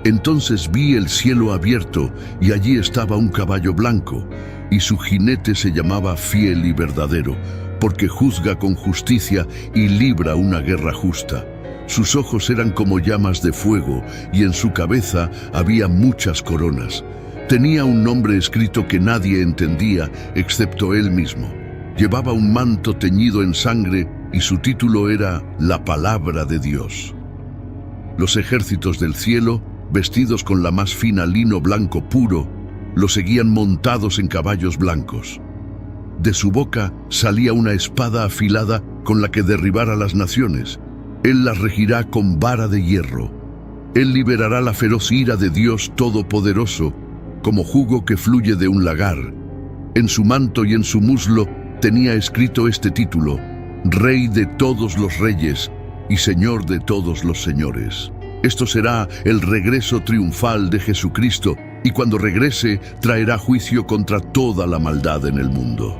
A: Entonces vi el cielo abierto y allí estaba un caballo blanco, y su jinete se llamaba Fiel y Verdadero, porque juzga con justicia y libra una guerra justa. Sus ojos eran como llamas de fuego, y en su cabeza había muchas coronas. Tenía un nombre escrito que nadie entendía, excepto él mismo. Llevaba un manto teñido en sangre, y su título era La Palabra de Dios. Los ejércitos del cielo, vestidos con la más fina lino blanco puro, lo seguían montados en caballos blancos. De su boca salía una espada afilada con la que derribar a las naciones. Él las regirá con vara de hierro. Él liberará la feroz ira de Dios Todopoderoso, como jugo que fluye de un lagar. En su manto y en su muslo tenía escrito este título: Rey de todos los reyes y Señor de todos los señores. Esto será el regreso triunfal de Jesucristo, y cuando regrese traerá juicio contra toda la maldad en el mundo.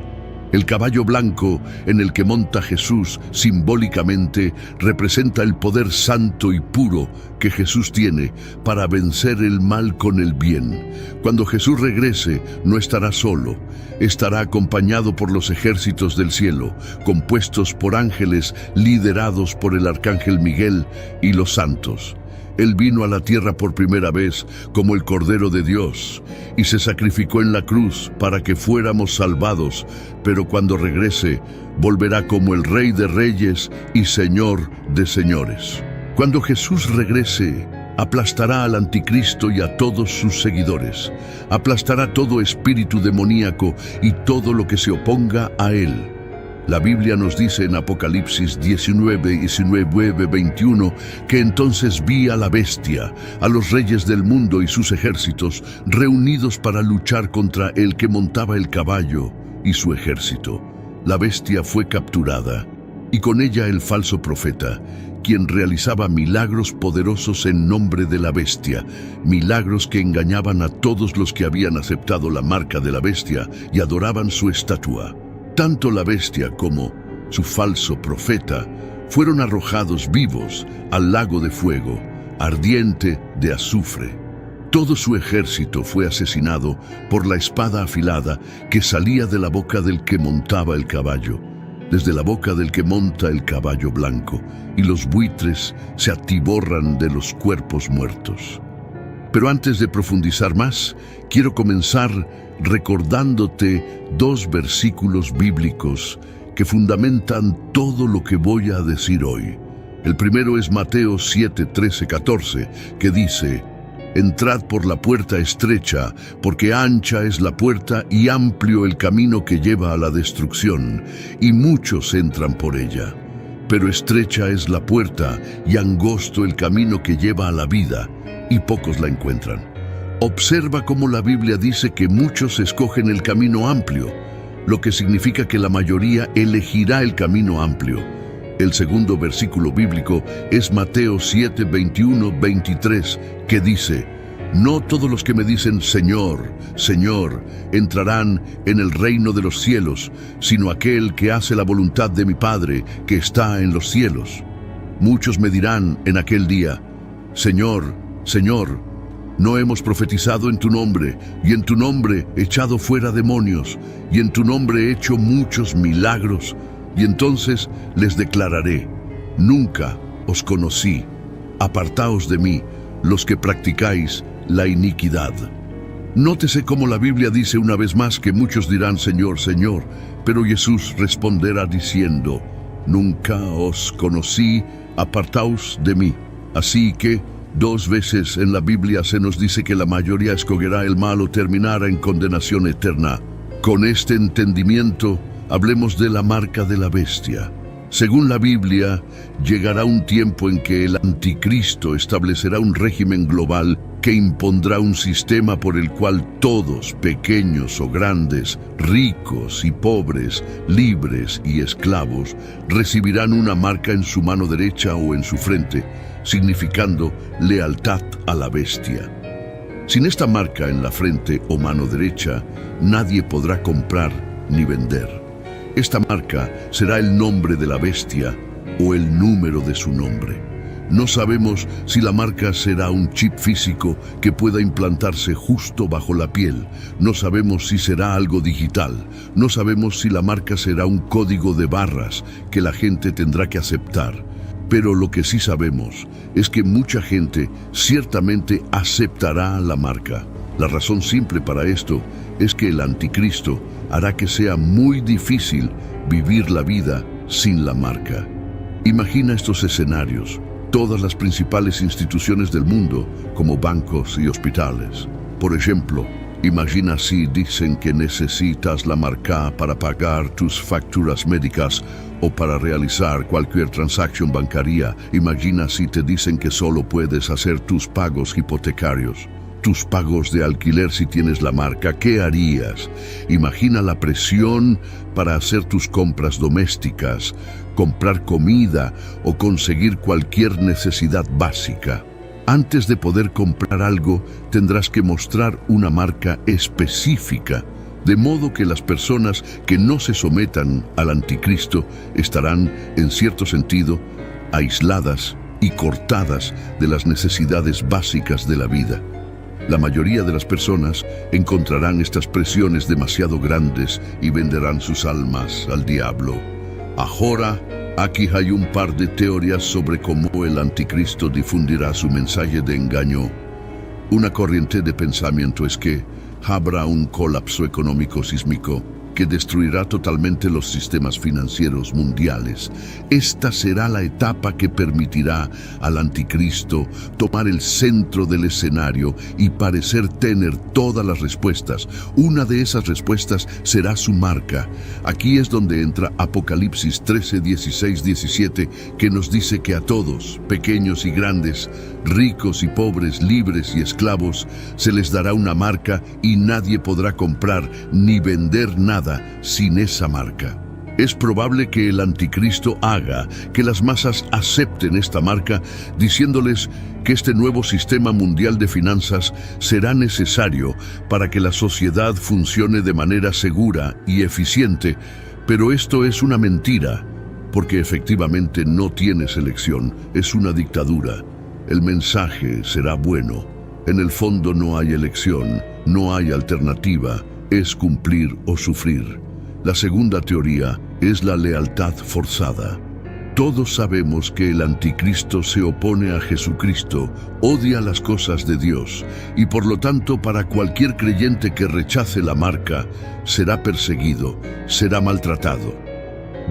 A: El caballo blanco en el que monta Jesús simbólicamente representa el poder santo y puro que Jesús tiene para vencer el mal con el bien. Cuando Jesús regrese, no estará solo, estará acompañado por los ejércitos del cielo, compuestos por ángeles liderados por el arcángel Miguel y los santos. Él vino a la tierra por primera vez como el Cordero de Dios y se sacrificó en la cruz para que fuéramos salvados, pero cuando regrese, volverá como el Rey de Reyes y Señor de Señores. Cuando Jesús regrese, aplastará al anticristo y a todos sus seguidores. Aplastará todo espíritu demoníaco y todo lo que se oponga a él. La Biblia nos dice en Apocalipsis 19:21 que entonces vi a la bestia, a los reyes del mundo y sus ejércitos, reunidos para luchar contra el que montaba el caballo y su ejército. La bestia fue capturada, y con ella el falso profeta, quien realizaba milagros poderosos en nombre de la bestia, milagros que engañaban a todos los que habían aceptado la marca de la bestia y adoraban su estatua. Tanto la bestia como su falso profeta, fueron arrojados vivos al lago de fuego, ardiente de azufre. Todo su ejército fue asesinado por la espada afilada que salía de la boca del que montaba el caballo, desde la boca del que monta el caballo blanco, y los buitres se atiborran de los cuerpos muertos. Pero antes de profundizar más, quiero comenzar recordándote dos versículos bíblicos que fundamentan todo lo que voy a decir hoy. El primero es Mateo 7, 13, 14, que dice: «Entrad por la puerta estrecha, porque ancha es la puerta y amplio el camino que lleva a la destrucción, y muchos entran por ella. Pero estrecha es la puerta y angosto el camino que lleva a la vida, y pocos la encuentran». Observa cómo la Biblia dice que muchos escogen el camino amplio, lo que significa que la mayoría elegirá el camino amplio. El segundo versículo bíblico es Mateo 7, 21, 23, que dice: «No todos los que me dicen Señor, Señor, entrarán en el reino de los cielos, sino aquel que hace la voluntad de mi Padre que está en los cielos. Muchos me dirán en aquel día: Señor, Señor, ¿no hemos profetizado en tu nombre, y en tu nombre echado fuera demonios, y en tu nombre hecho muchos milagros? Y entonces les declararé: nunca os conocí, apartaos de mí, los que practicáis la iniquidad». Nótese cómo la Biblia dice una vez más que muchos dirán Señor, Señor, pero Jesús responderá diciendo: nunca os conocí, apartaos de mí. Así que dos veces en la Biblia se nos dice que la mayoría escogerá el mal o terminará en condenación eterna. Con este entendimiento, hablemos de la marca de la bestia. Según la Biblia, llegará un tiempo en que el anticristo establecerá un régimen global que impondrá un sistema por el cual todos, pequeños o grandes, ricos y pobres, libres y esclavos, recibirán una marca en su mano derecha o en su frente, significando lealtad a la bestia. Sin esta marca en la frente o mano derecha, nadie podrá comprar ni vender. Esta marca será el nombre de la bestia o el número de su nombre. No sabemos si la marca será un chip físico que pueda implantarse justo bajo la piel. No sabemos si será algo digital. No sabemos si la marca será un código de barras que la gente tendrá que aceptar. Pero lo que sí sabemos es que mucha gente ciertamente aceptará la marca. La razón simple para esto es que el anticristo hará que sea muy difícil vivir la vida sin la marca. Imagina estos escenarios. Todas las principales instituciones del mundo, como bancos y hospitales. Por ejemplo, imagina si dicen que necesitas la marca para pagar tus facturas médicas o para realizar cualquier transacción bancaria. Imagina si te dicen que solo puedes hacer tus pagos hipotecarios, tus pagos de alquiler si tienes la marca. ¿Qué harías? Imagina la presión para hacer tus compras domésticas, comprar comida o conseguir cualquier necesidad básica. Antes de poder comprar algo, tendrás que mostrar una marca específica, de modo que las personas que no se sometan al anticristo estarán, en cierto sentido, aisladas y cortadas de las necesidades básicas de la vida. La mayoría de las personas encontrarán estas presiones demasiado grandes y venderán sus almas al diablo. Ahora, aquí hay un par de teorías sobre cómo el anticristo difundirá su mensaje de engaño. Una corriente de pensamiento es que habrá un colapso económico sísmico que destruirá totalmente los sistemas financieros mundiales. Esta será la etapa que permitirá al anticristo tomar el centro del escenario y parecer tener todas las respuestas. Una de esas respuestas será su marca. Aquí es donde entra Apocalipsis 13, 16, 17, que nos dice que a todos, pequeños y grandes, ricos y pobres, libres y esclavos, se les dará una marca y nadie podrá comprar ni vender nada sin esa marca. Es probable que el anticristo haga que las masas acepten esta marca, diciéndoles que este nuevo sistema mundial de finanzas será necesario para que la sociedad funcione de manera segura y eficiente, pero esto es una mentira. porque efectivamente no tienes elección, es una dictadura. El mensaje será bueno. En el fondo no hay elección, no hay alternativa, es cumplir o sufrir. La segunda teoría es la lealtad forzada. Todos sabemos que el anticristo se opone a Jesucristo, odia las cosas de Dios, y por lo tanto para cualquier creyente que rechace la marca, será perseguido, será maltratado.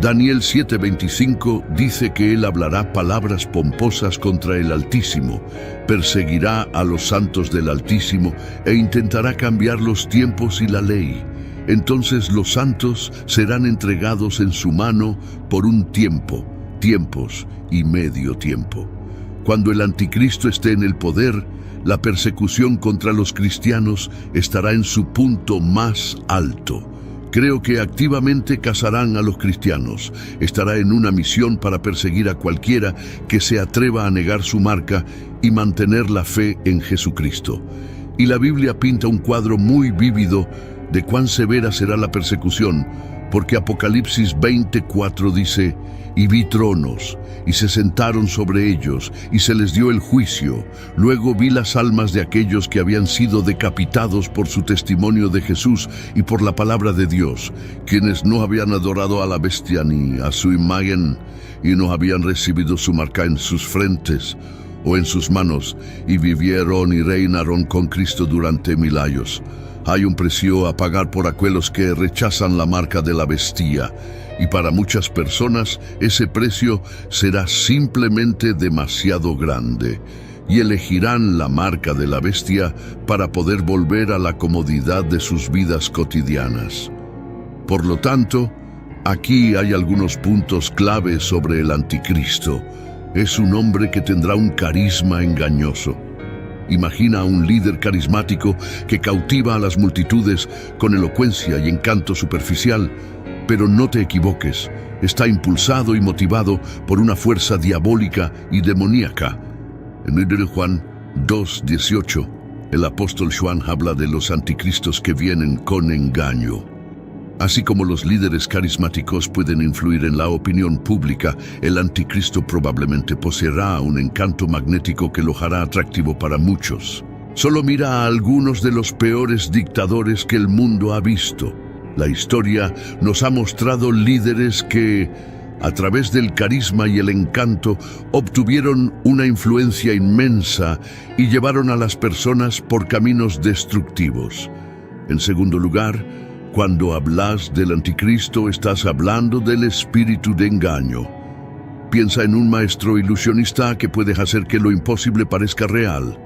A: Daniel 7:25 dice que él hablará palabras pomposas contra el Altísimo, perseguirá a los santos del Altísimo e intentará cambiar los tiempos y la ley. Entonces los santos serán entregados en su mano por un tiempo, tiempos y medio tiempo. Cuando el anticristo esté en el poder, la persecución contra los cristianos estará en su punto más alto. Creo que activamente cazarán a los cristianos. Estará en una misión para perseguir a cualquiera que se atreva a negar su marca y mantener la fe en Jesucristo. Y la Biblia pinta un cuadro muy vívido de cuán severa será la persecución, porque Apocalipsis 20:4 dice: «Y vi tronos, y se sentaron sobre ellos, y se les dio el juicio. Luego vi las almas de aquellos que habían sido decapitados por su testimonio de Jesús y por la palabra de Dios, quienes no habían adorado a la bestia ni a su imagen, y no habían recibido su marca en sus frentes o en sus manos, y vivieron y reinaron con Cristo durante 1000 años». Hay un precio a pagar por aquellos que rechazan la marca de la bestia, y para muchas personas ese precio será simplemente demasiado grande, y elegirán la marca de la bestia para poder volver a la comodidad de sus vidas cotidianas. Por lo tanto, aquí hay algunos puntos clave sobre el anticristo. Es un hombre que tendrá un carisma engañoso. Imagina a un líder carismático que cautiva a las multitudes con elocuencia y encanto superficial, pero no te equivoques, está impulsado y motivado por una fuerza diabólica y demoníaca. En el libro de Juan 2:18, el apóstol Juan habla de los anticristos que vienen con engaño. Así como los líderes carismáticos pueden influir en la opinión pública, el anticristo probablemente poseerá un encanto magnético que lo hará atractivo para muchos. Solo mira a algunos de los peores dictadores que el mundo ha visto. La historia nos ha mostrado líderes que, a través del carisma y el encanto, obtuvieron una influencia inmensa y llevaron a las personas por caminos destructivos. En segundo lugar, cuando hablas del anticristo, estás hablando del espíritu de engaño. Piensa en un maestro ilusionista que puede hacer que lo imposible parezca real.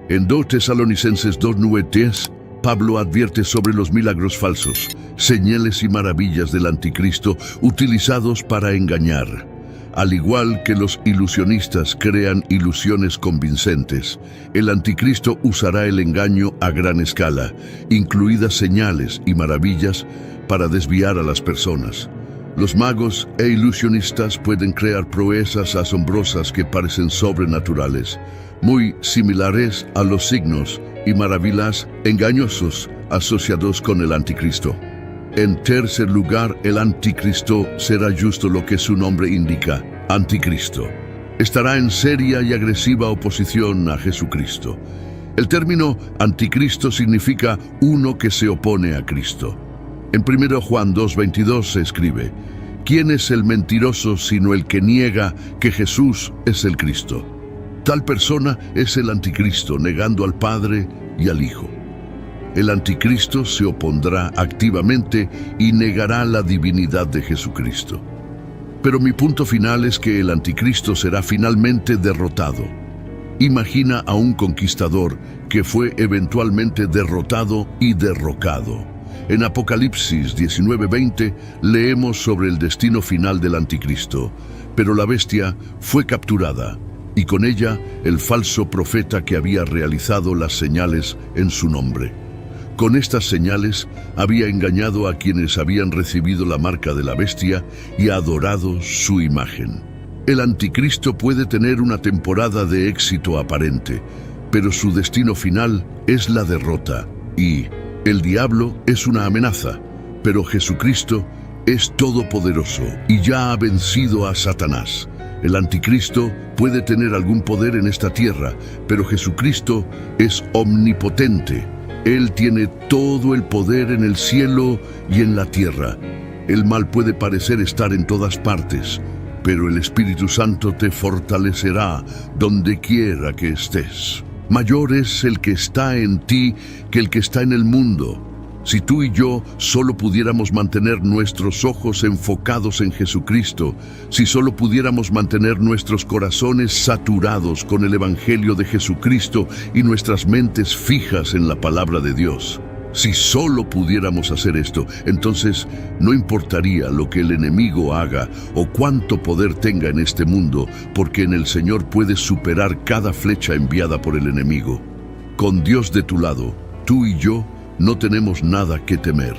A: En 2 Tesalonicenses 2:9-10, Pablo advierte sobre los milagros falsos, señales y maravillas del anticristo utilizados para engañar. Al igual que los ilusionistas crean ilusiones convincentes, el anticristo usará el engaño a gran escala, incluidas señales y maravillas, para desviar a las personas. Los magos e ilusionistas pueden crear proezas asombrosas que parecen sobrenaturales, muy similares a los signos y maravillas engañosos asociados con el anticristo. En tercer lugar, el anticristo será justo lo que su nombre indica, anticristo. Estará en seria y agresiva oposición a Jesucristo. El término anticristo significa uno que se opone a Cristo. En 1 Juan 2:22 se escribe: ¿Quién es el mentiroso sino el que niega que Jesús es el Cristo? Tal persona es el anticristo, negando al Padre y al Hijo. El anticristo se opondrá activamente y negará la divinidad de Jesucristo. Pero mi punto final es que el anticristo será finalmente derrotado. Imagina a un conquistador que fue eventualmente derrotado y derrocado. En Apocalipsis 19:20 leemos sobre el destino final del anticristo, pero la bestia fue capturada, y con ella el falso profeta que había realizado las señales en su nombre. Con estas señales había engañado a quienes habían recibido la marca de la bestia y adorado su imagen. El anticristo puede tener una temporada de éxito aparente, pero su destino final es la derrota, y el diablo es una amenaza, pero Jesucristo es todopoderoso y ya ha vencido a Satanás. El anticristo puede tener algún poder en esta tierra, pero Jesucristo es omnipotente. Él tiene todo el poder en el cielo y en la tierra. El mal puede parecer estar en todas partes, pero el Espíritu Santo te fortalecerá donde quiera que estés. Mayor es el que está en ti que el que está en el mundo. Si tú y yo solo pudiéramos mantener nuestros ojos enfocados en Jesucristo, si solo pudiéramos mantener nuestros corazones saturados con el Evangelio de Jesucristo y nuestras mentes fijas en la palabra de Dios, si solo pudiéramos hacer esto, entonces no importaría lo que el enemigo haga o cuánto poder tenga en este mundo, porque en el Señor puedes superar cada flecha enviada por el enemigo. Con Dios de tu lado, tú y yo no tenemos nada que temer.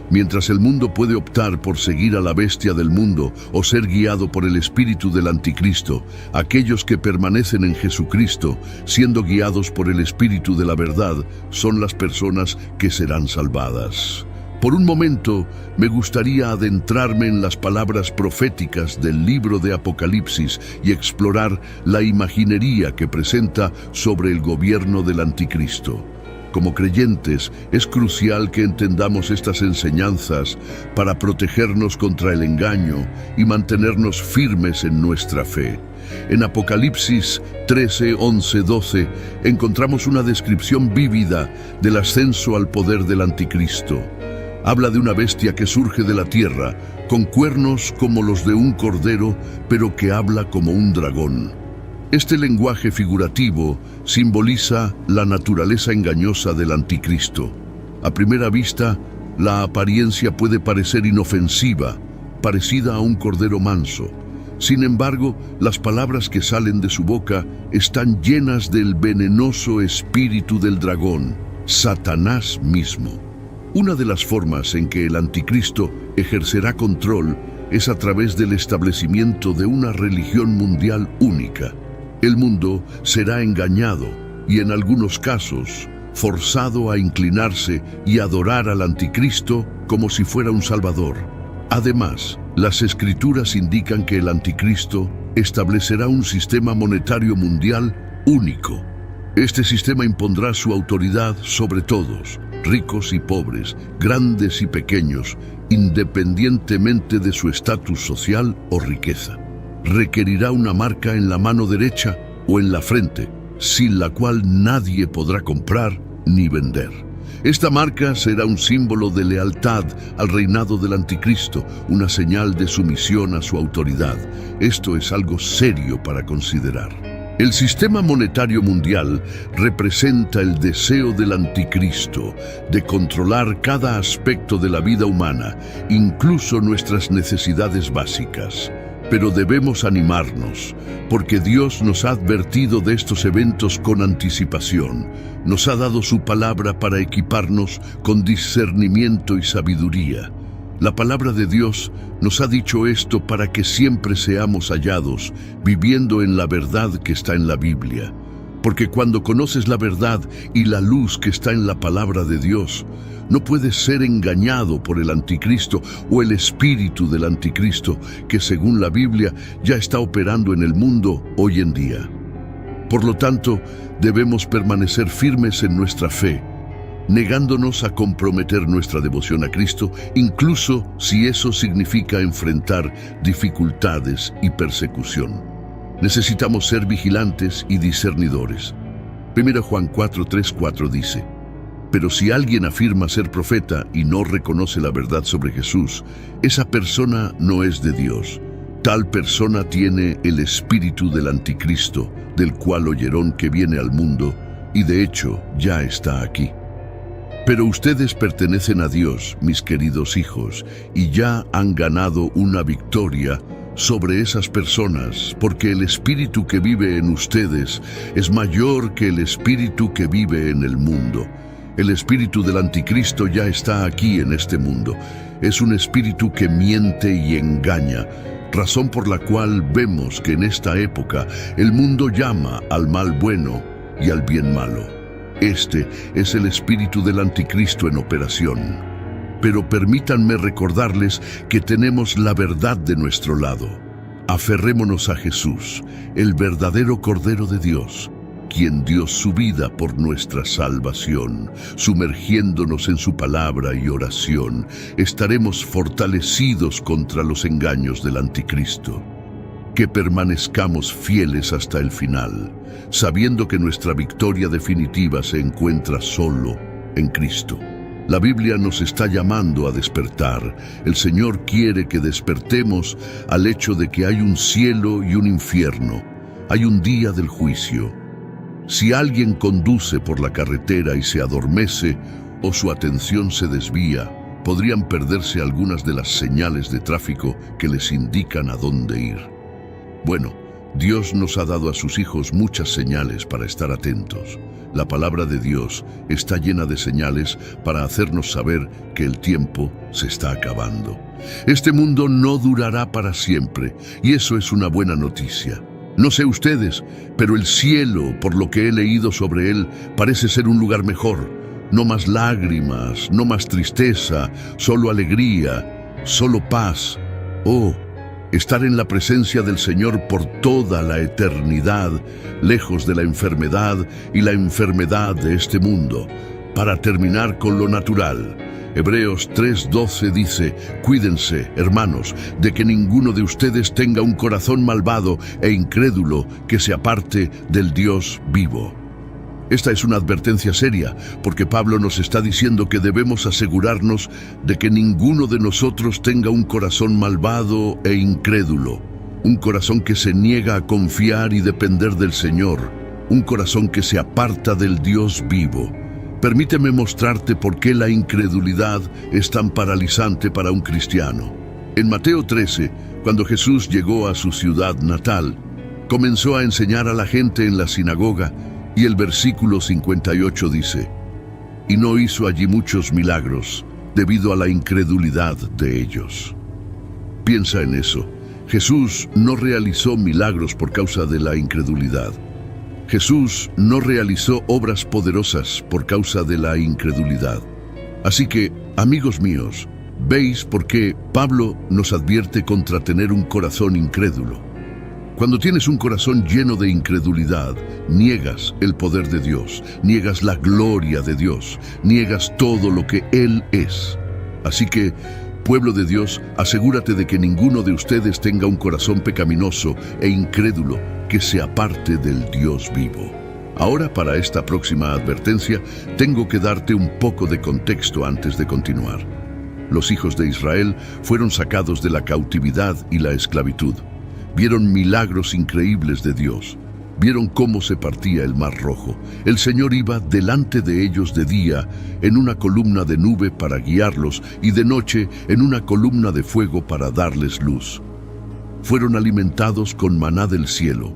A: Mientras el mundo puede optar por seguir a la bestia del mundo o ser guiado por el espíritu del anticristo, aquellos que permanecen en Jesucristo, siendo guiados por el espíritu de la verdad, son las personas que serán salvadas. Por un momento, me gustaría adentrarme en las palabras proféticas del libro de Apocalipsis y explorar la imaginería que presenta sobre el gobierno del anticristo. Como creyentes, es crucial que entendamos estas enseñanzas para protegernos contra el engaño y mantenernos firmes en nuestra fe. En Apocalipsis 13, 11, 12, encontramos una descripción vívida del ascenso al poder del anticristo. Habla de una bestia que surge de la tierra, con cuernos como los de un cordero, pero que habla como un dragón. Este lenguaje figurativo simboliza la naturaleza engañosa del anticristo. A primera vista, la apariencia puede parecer inofensiva, parecida a un cordero manso. Sin embargo, las palabras que salen de su boca están llenas del venenoso espíritu del dragón, Satanás mismo. Una de las formas en que el anticristo ejercerá control es a través del establecimiento de una religión mundial única. El mundo será engañado y, en algunos casos, forzado a inclinarse y adorar al anticristo como si fuera un salvador. Además, las escrituras indican que el anticristo establecerá un sistema monetario mundial único. Este sistema impondrá su autoridad sobre todos, ricos y pobres, grandes y pequeños, independientemente de su estatus social o riqueza. Requerirá una marca en la mano derecha o en la frente, sin la cual nadie podrá comprar ni vender. Esta marca será un símbolo de lealtad al reinado del anticristo, una señal de sumisión a su autoridad. Esto es algo serio para considerar. El sistema monetario mundial representa el deseo del anticristo de controlar cada aspecto de la vida humana, incluso nuestras necesidades básicas. Pero debemos animarnos, porque Dios nos ha advertido de estos eventos con anticipación. Nos ha dado su palabra para equiparnos con discernimiento y sabiduría. La palabra de Dios nos ha dicho esto para que siempre seamos hallados, viviendo en la verdad que está en la Biblia. Porque cuando conoces la verdad y la luz que está en la palabra de Dios, no puedes ser engañado por el anticristo o el espíritu del anticristo, que según la Biblia ya está operando en el mundo hoy en día. Por lo tanto, debemos permanecer firmes en nuestra fe, negándonos a comprometer nuestra devoción a Cristo, incluso si eso significa enfrentar dificultades y persecución. Necesitamos ser vigilantes y discernidores. 1 Juan 4, 3, 4 dice: Pero si alguien afirma ser profeta y no reconoce la verdad sobre Jesús, esa persona no es de Dios. Tal persona tiene el espíritu del anticristo, del cual oyeron que viene al mundo, y de hecho ya está aquí. Pero ustedes pertenecen a Dios, mis queridos hijos, y ya han ganado una victoria sobre esas personas, porque el espíritu que vive en ustedes es mayor que el espíritu que vive en el mundo. El espíritu del anticristo ya está aquí en este mundo. Es un espíritu que miente y engaña, razón por la cual vemos que en esta época el mundo llama al mal bueno y al bien malo. Este es el espíritu del anticristo en operación. pero permítanme recordarles que tenemos la verdad de nuestro lado. Aferrémonos a Jesús, el verdadero Cordero de Dios, quien dio su vida por nuestra salvación. Sumergiéndonos en su palabra y oración, estaremos fortalecidos contra los engaños del anticristo. Que permanezcamos fieles hasta el final, sabiendo que nuestra victoria definitiva se encuentra solo en Cristo. La Biblia nos está llamando a despertar. El Señor quiere que despertemos al hecho de que hay un cielo y un infierno. Hay un día del juicio. Si alguien conduce por la carretera y se adormece o su atención se desvía, podrían perderse algunas de las señales de tráfico que les indican a dónde ir. Bueno, Dios nos ha dado a sus hijos muchas señales para estar atentos. La palabra de Dios está llena de señales para hacernos saber que el tiempo se está acabando. Este mundo no durará para siempre, y eso es una buena noticia. No sé ustedes, pero el cielo, por lo que he leído sobre él, parece ser un lugar mejor. No más lágrimas, no más tristeza, solo alegría, solo paz. Oh, estar en la presencia del Señor por toda la eternidad, lejos de la enfermedad y la enfermedad de este mundo. Para terminar con lo natural, Hebreos 3:12 dice: cuídense, hermanos, de que ninguno de ustedes tenga un corazón malvado e incrédulo que se aparte del Dios vivo. Esta es una advertencia seria, porque Pablo nos está diciendo que debemos asegurarnos de que ninguno de nosotros tenga un corazón malvado e incrédulo, un corazón que se niega a confiar y depender del Señor, un corazón que se aparta del Dios vivo. Permíteme mostrarte por qué la incredulidad es tan paralizante para un cristiano. En Mateo 13, cuando Jesús llegó a su ciudad natal, comenzó a enseñar a la gente en la sinagoga, y el versículo 58 dice: y no hizo allí muchos milagros debido a la incredulidad de ellos. Piensa en eso. Jesús no realizó milagros por causa de la incredulidad. Jesús no realizó obras poderosas por causa de la incredulidad. Así que, amigos míos, ¿veis por qué Pablo nos advierte contra tener un corazón incrédulo? Cuando tienes un corazón lleno de incredulidad, niegas el poder de Dios, niegas la gloria de Dios, niegas todo lo que Él es. Así que, pueblo de Dios, asegúrate de que ninguno de ustedes tenga un corazón pecaminoso e incrédulo que se aparte del Dios vivo. Ahora, para esta próxima advertencia, tengo que darte un poco de contexto antes de continuar. Los hijos de Israel fueron sacados de la cautividad y la esclavitud. Vieron milagros increíbles de Dios. Vieron cómo se partía el Mar Rojo. El Señor iba delante de ellos de día en una columna de nube para guiarlos y de noche en una columna de fuego para darles luz. Fueron alimentados con maná del cielo.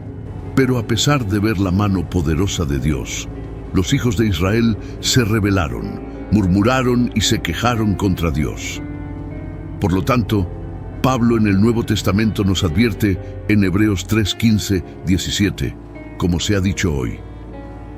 A: Pero a pesar de ver la mano poderosa de Dios, los hijos de Israel se rebelaron, murmuraron y se quejaron contra Dios. Por lo tanto, Pablo en el Nuevo Testamento nos advierte en Hebreos 3:15, 17, como se ha dicho hoy: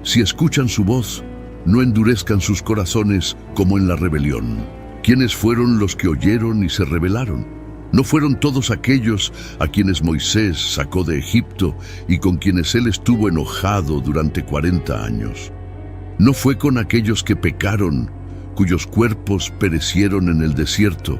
A: si escuchan su voz, no endurezcan sus corazones como en la rebelión. ¿Quiénes fueron los que oyeron y se rebelaron? ¿No fueron todos aquellos a quienes Moisés sacó de Egipto y con quienes él estuvo enojado durante 40 años? ¿No fue con aquellos que pecaron, cuyos cuerpos perecieron en el desierto?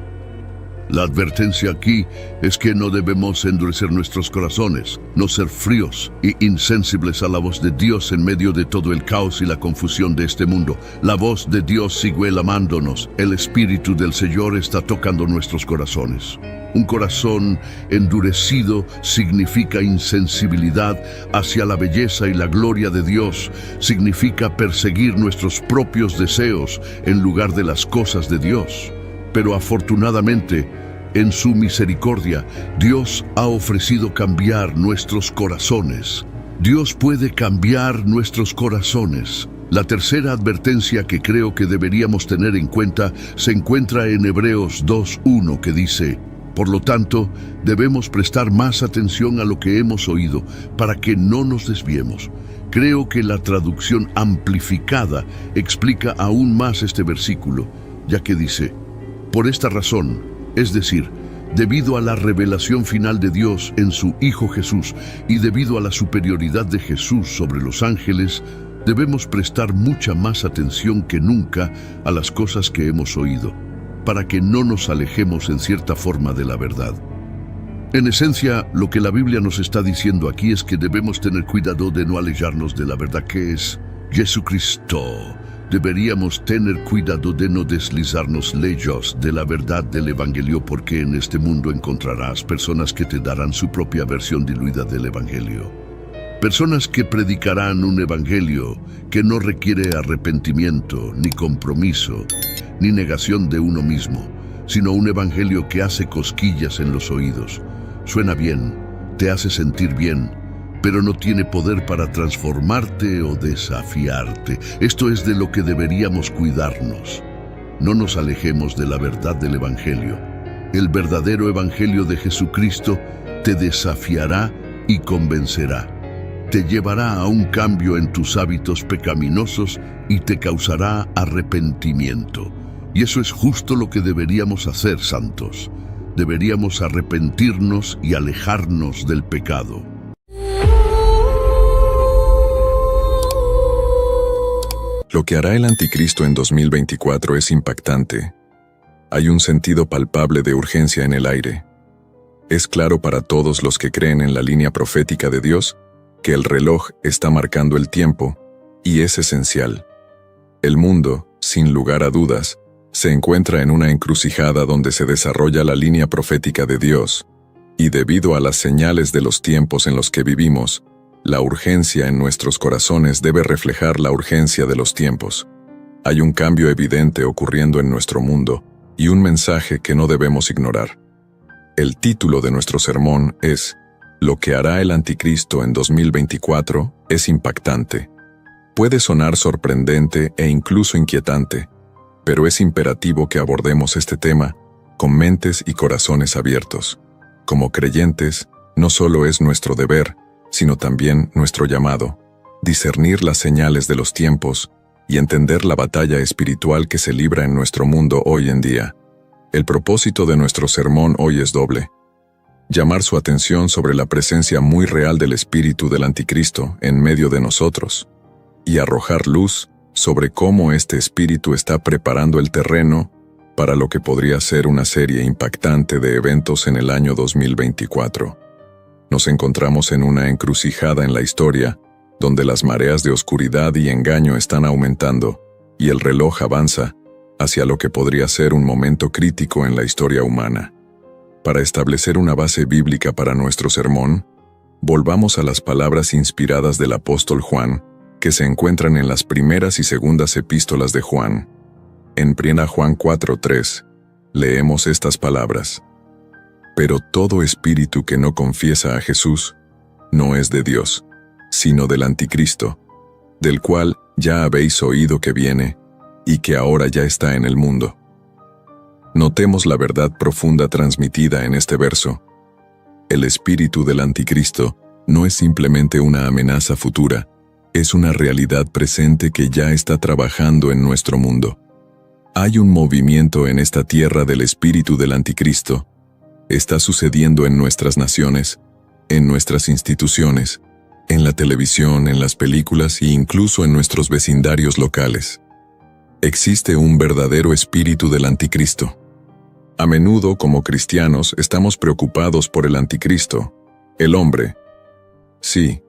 A: La advertencia aquí es que no debemos endurecer nuestros corazones, no ser fríos e insensibles a la voz de Dios en medio de todo el caos y la confusión de este mundo. La voz de Dios sigue amándonos. El Espíritu del Señor está tocando nuestros corazones. Un corazón endurecido significa insensibilidad hacia la belleza y la gloria de Dios. Significa perseguir nuestros propios deseos en lugar de las cosas de Dios. Pero afortunadamente, en su misericordia, Dios ha ofrecido cambiar nuestros corazones. Dios puede cambiar nuestros corazones. La tercera advertencia que creo que deberíamos tener en cuenta se encuentra en Hebreos 2:1, que dice: por lo tanto, debemos prestar más atención a lo que hemos oído para que no nos desviemos. Creo que la traducción amplificada explica aún más este versículo, ya que dice: Por esta razón, es decir, debido a la revelación final de Dios en su Hijo Jesús y debido a la superioridad de Jesús sobre los ángeles, debemos prestar mucha más atención que nunca a las cosas que hemos oído, para que no nos alejemos en cierta forma de la verdad. En esencia, lo que la Biblia nos está diciendo aquí es que debemos tener cuidado de no alejarnos de la verdad que es Jesucristo. Deberíamos tener cuidado de no deslizarnos lejos de la verdad del Evangelio, porque en este mundo encontrarás personas que te darán su propia versión diluida del Evangelio. Personas que predicarán un Evangelio que no requiere arrepentimiento, ni compromiso, ni negación de uno mismo, sino un Evangelio que hace cosquillas en los oídos. Suena bien, te hace sentir bien, pero no tiene poder para transformarte o desafiarte. Esto es de lo que deberíamos cuidarnos. No nos alejemos de la verdad del Evangelio. El verdadero Evangelio de Jesucristo te desafiará y convencerá. Te llevará a un cambio en tus hábitos pecaminosos y te causará arrepentimiento. Y eso es justo lo que deberíamos hacer, santos. Deberíamos arrepentirnos y alejarnos del pecado.
B: Lo que hará el anticristo en 2024 es impactante. Hay un sentido palpable de urgencia en el aire. Es claro para todos los que creen en la línea profética de Dios que el reloj está marcando el tiempo, y es esencial. El mundo, sin lugar a dudas, se encuentra en una encrucijada donde se desarrolla la línea profética de Dios, y debido a las señales de los tiempos en los que vivimos, la urgencia en nuestros corazones debe reflejar la urgencia de los tiempos. Hay un cambio evidente ocurriendo en nuestro mundo, y un mensaje que no debemos ignorar. El título de nuestro sermón es «Lo que hará el anticristo en 2024 es impactante». Puede sonar sorprendente e incluso inquietante, pero es imperativo que abordemos este tema con mentes y corazones abiertos. Como creyentes, no solo es nuestro deber, sino también nuestro llamado, discernir las señales de los tiempos y entender la batalla espiritual que se libra en nuestro mundo hoy en día. El propósito de nuestro sermón hoy es doble: llamar su atención sobre la presencia muy real del espíritu del anticristo en medio de nosotros, y arrojar luz sobre cómo este espíritu está preparando el terreno para lo que podría ser una serie impactante de eventos en el año 2024. Nos encontramos en una encrucijada en la historia, donde las mareas de oscuridad y engaño están aumentando, y el reloj avanza hacia lo que podría ser un momento crítico en la historia humana. Para establecer una base bíblica para nuestro sermón, volvamos a las palabras inspiradas del apóstol Juan, que se encuentran en las primeras y segundas epístolas de Juan. En 1 Juan 4:3, leemos estas palabras: «Pero todo espíritu que no confiesa a Jesús no es de Dios, sino del anticristo, del cual ya habéis oído que viene, y que ahora ya está en el mundo». Notemos la verdad profunda transmitida en este verso. El espíritu del anticristo no es simplemente una amenaza futura, es una realidad presente que ya está trabajando en nuestro mundo. Hay un movimiento en esta tierra del espíritu del anticristo. Está sucediendo en nuestras naciones, en nuestras instituciones, en la televisión, en las películas e incluso en nuestros vecindarios locales. Existe un verdadero espíritu del anticristo. A menudo, como cristianos, estamos preocupados por el anticristo, el hombre. Sí,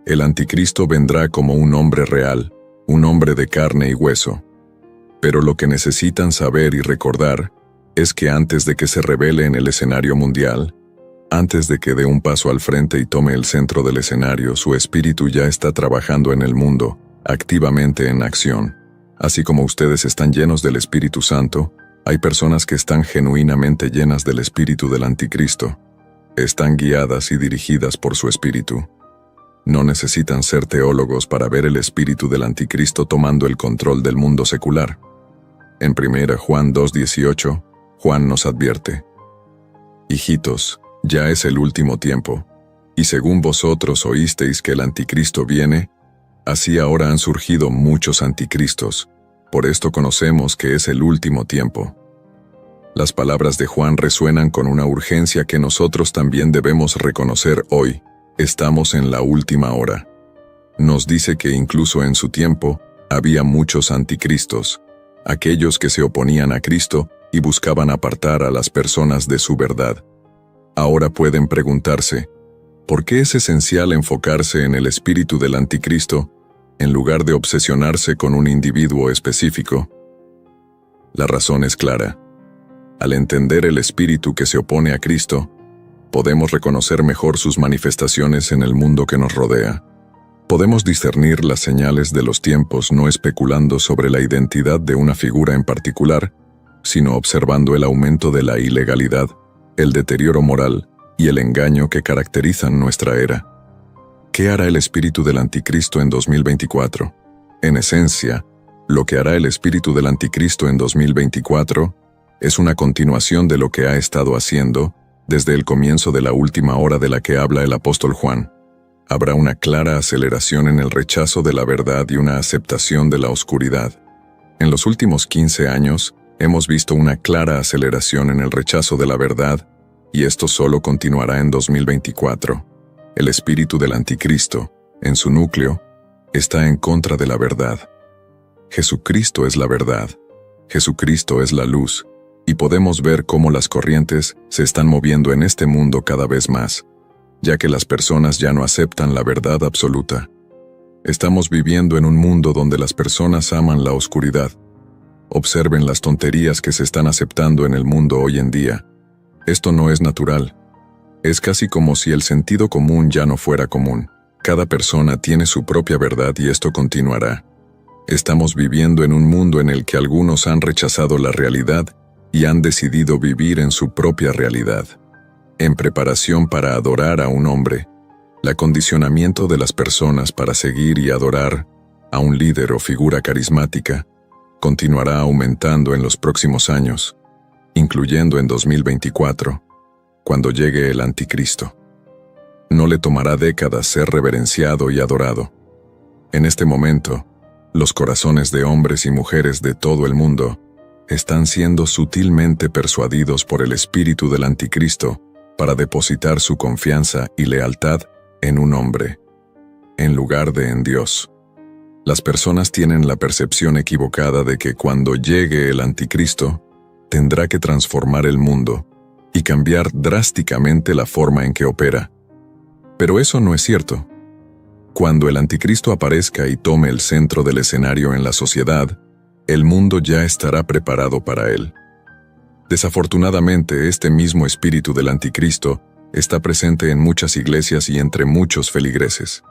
B: el anticristo vendrá como un hombre real, un hombre de carne y hueso. Pero lo que necesitan saber y recordar es que antes de que se revele en el escenario mundial, antes de que dé un paso al frente y tome el centro del escenario, su espíritu ya está trabajando en el mundo, activamente en acción. Así como ustedes están llenos del Espíritu Santo, hay personas que están genuinamente llenas del espíritu del anticristo. Están guiadas y dirigidas por su espíritu. No necesitan ser teólogos para ver el espíritu del anticristo tomando el control del mundo secular. En 1 Juan 2:18, Juan nos advierte: «Hijitos, ya es el último tiempo, y según vosotros oísteis que el anticristo viene, así ahora han surgido muchos anticristos. Por esto conocemos que es el último tiempo». Las palabras de Juan resuenan con una urgencia que nosotros también debemos reconocer hoy. Estamos en la última hora. Nos dice que incluso en su tiempo había muchos anticristos, aquellos que se oponían a Cristo y buscaban apartar a las personas de su verdad. Ahora pueden preguntarse, ¿por qué es esencial enfocarse en el espíritu del anticristo en lugar de obsesionarse con un individuo específico? La razón es clara. Al entender el espíritu que se opone a Cristo, podemos reconocer mejor sus manifestaciones en el mundo que nos rodea. Podemos discernir las señales de los tiempos no especulando sobre la identidad de una figura en particular, sino observando el aumento de la ilegalidad, el deterioro moral y el engaño que caracterizan nuestra era. ¿Qué hará el espíritu del anticristo en 2024? En esencia, lo que hará el espíritu del anticristo en 2024 es una continuación de lo que ha estado haciendo desde el comienzo de la última hora de la que habla el apóstol Juan. Habrá una clara aceleración en el rechazo de la verdad y una aceptación de la oscuridad. En los últimos 15 años, hemos visto una clara aceleración en el rechazo de la verdad, y esto solo continuará en 2024. El espíritu del anticristo, en su núcleo, está en contra de la verdad. Jesucristo es la verdad. Jesucristo es la luz, y podemos ver cómo las corrientes se están moviendo en este mundo cada vez más, ya que las personas ya no aceptan la verdad absoluta. Estamos viviendo en un mundo donde las personas aman la oscuridad. Observen las tonterías que se están aceptando en el mundo hoy en día. Esto no es natural. Es casi como si el sentido común ya no fuera común. Cada persona tiene su propia verdad y esto continuará. Estamos viviendo en un mundo en el que algunos han rechazado la realidad y han decidido vivir en su propia realidad. En preparación para adorar a un hombre, el acondicionamiento de las personas para seguir y adorar a un líder o figura carismática continuará aumentando en los próximos años, incluyendo en 2024, cuando llegue el anticristo. No le tomará décadas ser reverenciado y adorado. En este momento, los corazones de hombres y mujeres de todo el mundo están siendo sutilmente persuadidos por el espíritu del anticristo para depositar su confianza y lealtad en un hombre, en lugar de en Dios. Las personas tienen la percepción equivocada de que cuando llegue el anticristo, tendrá que transformar el mundo y cambiar drásticamente la forma en que opera. Pero eso no es cierto. Cuando el anticristo aparezca y tome el centro del escenario en la sociedad, el mundo ya estará preparado para él. Desafortunadamente, este mismo espíritu del anticristo está presente en muchas iglesias y entre muchos feligreses.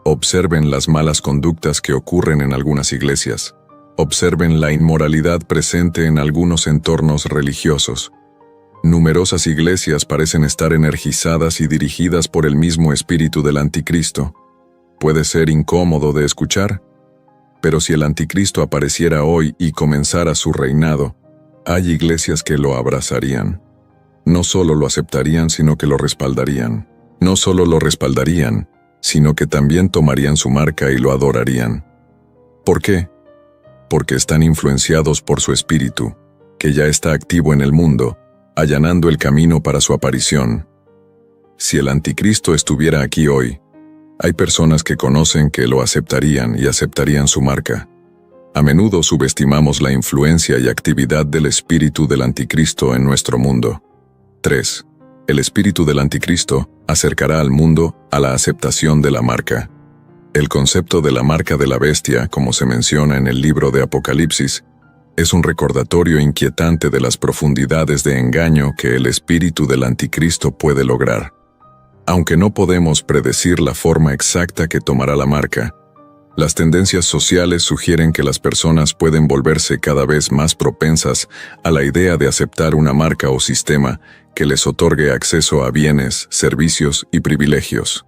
B: Observen las malas conductas que ocurren en algunas iglesias. Observen la inmoralidad presente en algunos entornos religiosos. Numerosas iglesias parecen estar energizadas y dirigidas por el mismo espíritu del anticristo. Puede ser incómodo de escuchar, pero si el anticristo apareciera hoy y comenzara su reinado, hay iglesias que lo abrazarían. No solo lo aceptarían, sino que lo respaldarían. No solo lo respaldarían, sino que también tomarían su marca y lo adorarían. ¿Por qué? Porque están influenciados por su espíritu, que ya está activo en el mundo, allanando el camino para su aparición. Si el anticristo estuviera aquí hoy, hay personas que conocen que lo aceptarían y aceptarían su marca. A menudo subestimamos la influencia y actividad del espíritu del anticristo en nuestro mundo. 3. El espíritu del anticristo acercará al mundo a la aceptación de la marca. El concepto de la marca de la bestia, como se menciona en el libro de Apocalipsis, es un recordatorio inquietante de las profundidades de engaño que el espíritu del anticristo puede lograr. Aunque no podemos predecir la forma exacta que tomará la marca, las tendencias sociales sugieren que las personas pueden volverse cada vez más propensas a la idea de aceptar una marca o sistema que les otorgue acceso a bienes, servicios y privilegios.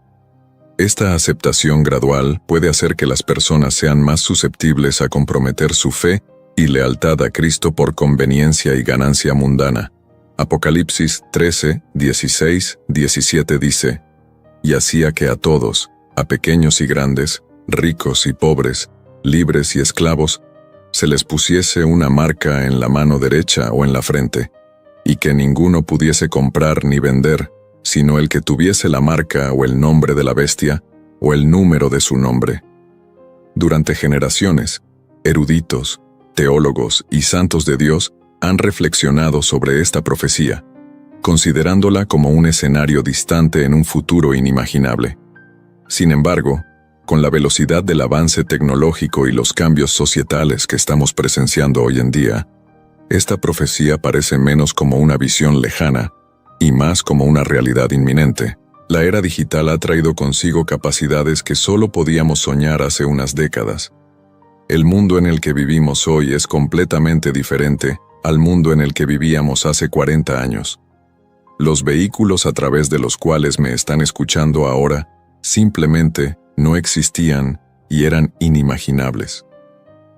B: Esta aceptación gradual puede hacer que las personas sean más susceptibles a comprometer su fe y lealtad a Cristo por conveniencia y ganancia mundana. Apocalipsis 13, 16, 17 dice: «Y hacía que a todos, a pequeños y grandes, ricos y pobres, libres y esclavos, se les pusiese una marca en la mano derecha o en la frente, y que ninguno pudiese comprar ni vender, sino el que tuviese la marca o el nombre de la bestia, o el número de su nombre. Durante generaciones, eruditos, teólogos y santos de Dios han reflexionado sobre esta profecía, considerándola como un escenario distante en un futuro inimaginable. Sin embargo, con la velocidad del avance tecnológico y los cambios societales que estamos presenciando hoy en día, esta profecía parece menos como una visión lejana y más como una realidad inminente. La era digital ha traído consigo capacidades que solo podíamos soñar hace unas décadas. El mundo en el que vivimos hoy es completamente diferente al mundo en el que vivíamos hace 40 años. Los vehículos a través de los cuales me están escuchando ahora simplemente no existían y eran inimaginables.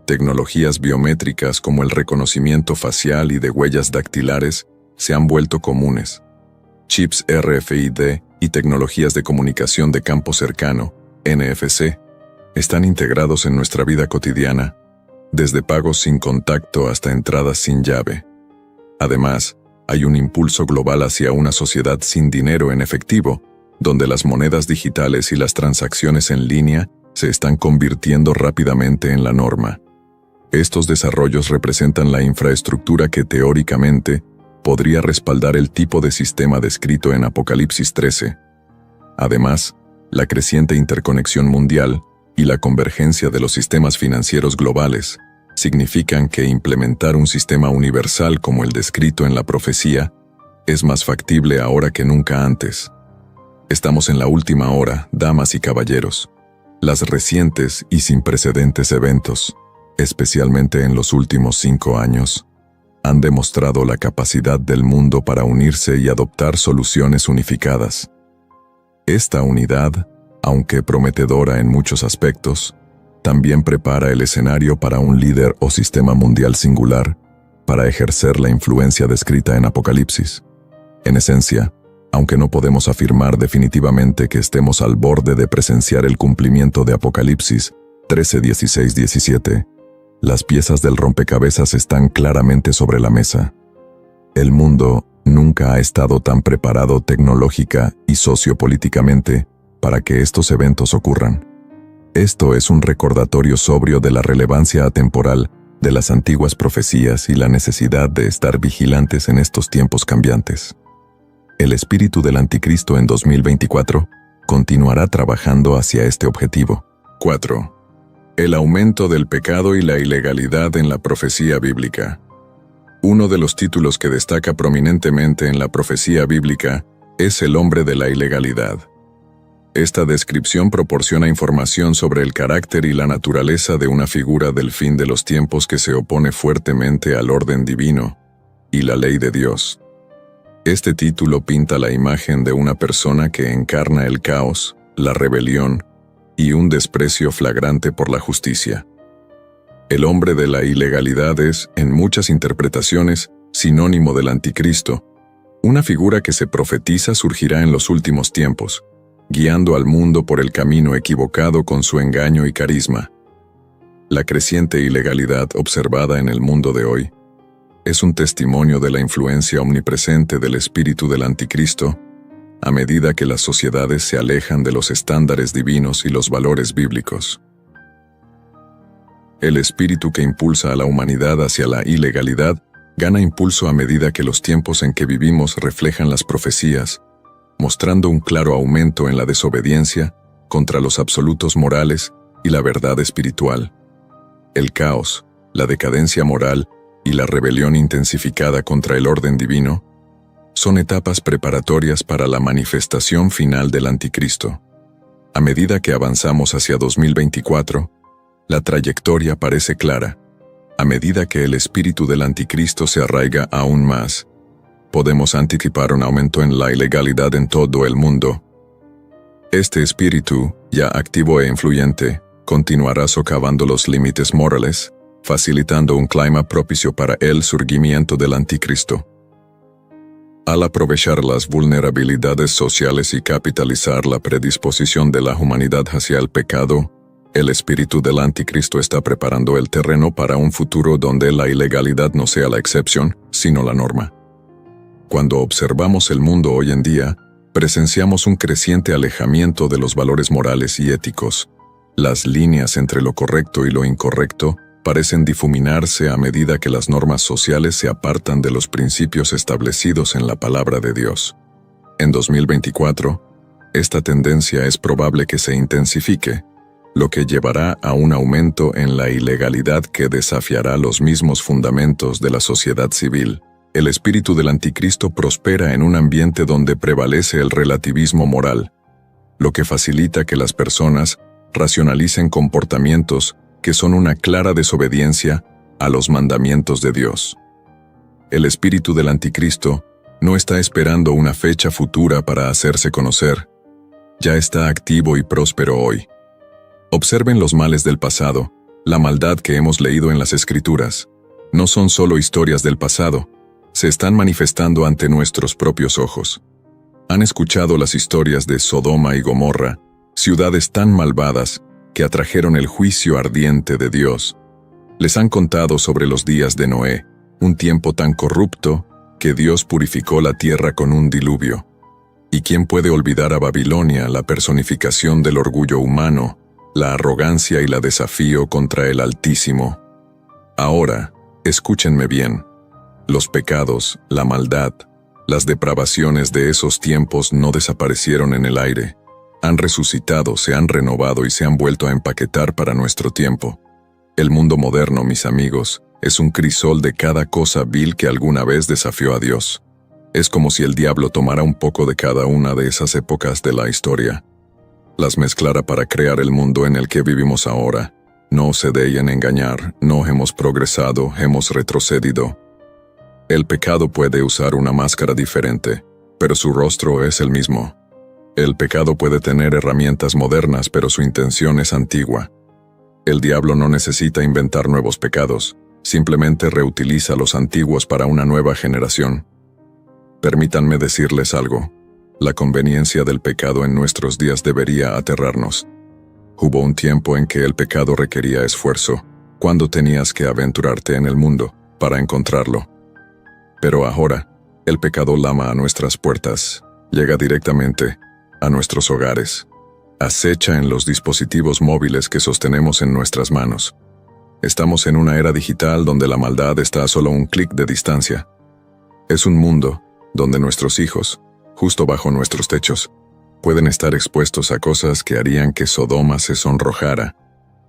B: Tecnologías biométricas como el reconocimiento facial y de huellas dactilares se han vuelto comunes. Chips RFID y tecnologías de comunicación de campo cercano, NFC, están integrados en nuestra vida cotidiana, desde pagos sin contacto hasta entradas sin llave. Además, hay un impulso global hacia una sociedad sin dinero en efectivo, donde las monedas digitales y las transacciones en línea se están convirtiendo rápidamente en la norma. Estos desarrollos representan la infraestructura que teóricamente podría respaldar el tipo de sistema descrito en Apocalipsis 13. Además, la creciente interconexión mundial y la convergencia de los sistemas financieros globales significan que implementar un sistema universal como el descrito en la profecía es más factible ahora que nunca antes. Estamos en la última hora, damas y caballeros. Las recientes y sin precedentes eventos, especialmente en los últimos 5 años, han demostrado la capacidad del mundo para unirse y adoptar soluciones unificadas. Esta unidad, aunque prometedora en muchos aspectos, también prepara el escenario para un líder o sistema mundial singular para ejercer la influencia descrita en Apocalipsis. En esencia, aunque no podemos afirmar definitivamente que estemos al borde de presenciar el cumplimiento de Apocalipsis 13, 16, 17, las piezas del rompecabezas están claramente sobre la mesa. El mundo nunca ha estado tan preparado tecnológica y sociopolíticamente para que estos eventos ocurran. Esto es un recordatorio sobrio de la relevancia atemporal de las antiguas profecías y la necesidad de estar vigilantes en estos tiempos cambiantes. El espíritu del anticristo en 2024 continuará trabajando hacia este objetivo. 4. El aumento del pecado y la ilegalidad en la profecía bíblica. Uno de los títulos que destaca prominentemente en la profecía bíblica es el hombre de la ilegalidad. Esta descripción proporciona información sobre el carácter y la naturaleza de una figura del fin de los tiempos que se opone fuertemente al orden divino y la ley de Dios. Este título pinta la imagen de una persona que encarna el caos, la rebelión y un desprecio flagrante por la justicia. El hombre de la ilegalidad es, en muchas interpretaciones, sinónimo del anticristo, una figura que se profetiza surgirá en los últimos tiempos, guiando al mundo por el camino equivocado con su engaño y carisma. La creciente ilegalidad observada en el mundo de hoy es un testimonio de la influencia omnipresente del espíritu del anticristo a medida que las sociedades se alejan de los estándares divinos y los valores bíblicos. El espíritu que impulsa a la humanidad hacia la ilegalidad gana impulso a medida que los tiempos en que vivimos reflejan las profecías, mostrando un claro aumento en la desobediencia contra los absolutos morales y la verdad espiritual. El caos, la decadencia moral y la rebelión intensificada contra el orden divino son etapas preparatorias para la manifestación final del anticristo. A medida que avanzamos hacia 2024, la trayectoria parece clara. A medida que el espíritu del anticristo se arraiga aún más, podemos anticipar un aumento en la ilegalidad en todo el mundo. Este espíritu, ya activo e influyente, continuará socavando los límites morales, facilitando un clima propicio para el surgimiento del anticristo. Al aprovechar las vulnerabilidades sociales y capitalizar la predisposición de la humanidad hacia el pecado, el espíritu del anticristo está preparando el terreno para un futuro donde la ilegalidad no sea la excepción, sino la norma. Cuando observamos el mundo hoy en día, presenciamos un creciente alejamiento de los valores morales y éticos. Las líneas entre lo correcto y lo incorrecto parecen difuminarse a medida que las normas sociales se apartan de los principios establecidos en la palabra de Dios. En 2024, esta tendencia es probable que se intensifique, lo que llevará a un aumento en la ilegalidad que desafiará los mismos fundamentos de la sociedad civil. El espíritu del anticristo prospera en un ambiente donde prevalece el relativismo moral, lo que facilita que las personas racionalicen comportamientos que son una clara desobediencia a los mandamientos de Dios. El espíritu del anticristo no está esperando una fecha futura para hacerse conocer, ya está activo y próspero hoy. Observen los males del pasado, la maldad que hemos leído en las Escrituras. No son solo historias del pasado, se están manifestando ante nuestros propios ojos. Han escuchado las historias de Sodoma y Gomorra, ciudades tan malvadas que atrajeron el juicio ardiente de Dios. Les han contado sobre los días de Noé, un tiempo tan corrupto que Dios purificó la tierra con un diluvio. ¿Y quién puede olvidar a Babilonia, la personificación del orgullo humano, la arrogancia y la desafío contra el Altísimo? Ahora, escúchenme bien. Los pecados, la maldad, las depravaciones de esos tiempos no desaparecieron en el aire. Han resucitado, se han renovado y se han vuelto a empaquetar para nuestro tiempo. El mundo moderno, mis amigos, es un crisol de cada cosa vil que alguna vez desafió a Dios. Es como si el diablo tomara un poco de cada una de esas épocas de la historia, las mezclara para crear el mundo en el que vivimos ahora. No se dejen engañar, no hemos progresado, hemos retrocedido. El pecado puede usar una máscara diferente, pero su rostro es el mismo. El pecado puede tener herramientas modernas, pero su intención es antigua. El diablo no necesita inventar nuevos pecados, simplemente reutiliza los antiguos para una nueva generación. Permítanme decirles algo. La conveniencia del pecado en nuestros días debería aterrarnos. Hubo un tiempo en que el pecado requería esfuerzo, cuando tenías que aventurarte en el mundo para encontrarlo. Pero ahora, el pecado lama a nuestras puertas, llega directamente a nuestros hogares, acecha en los dispositivos móviles que sostenemos en nuestras manos. Estamos en una era digital donde la maldad está a solo un clic de distancia. Es un mundo donde nuestros hijos, justo bajo nuestros techos, pueden estar expuestos a cosas que harían que Sodoma se sonrojara.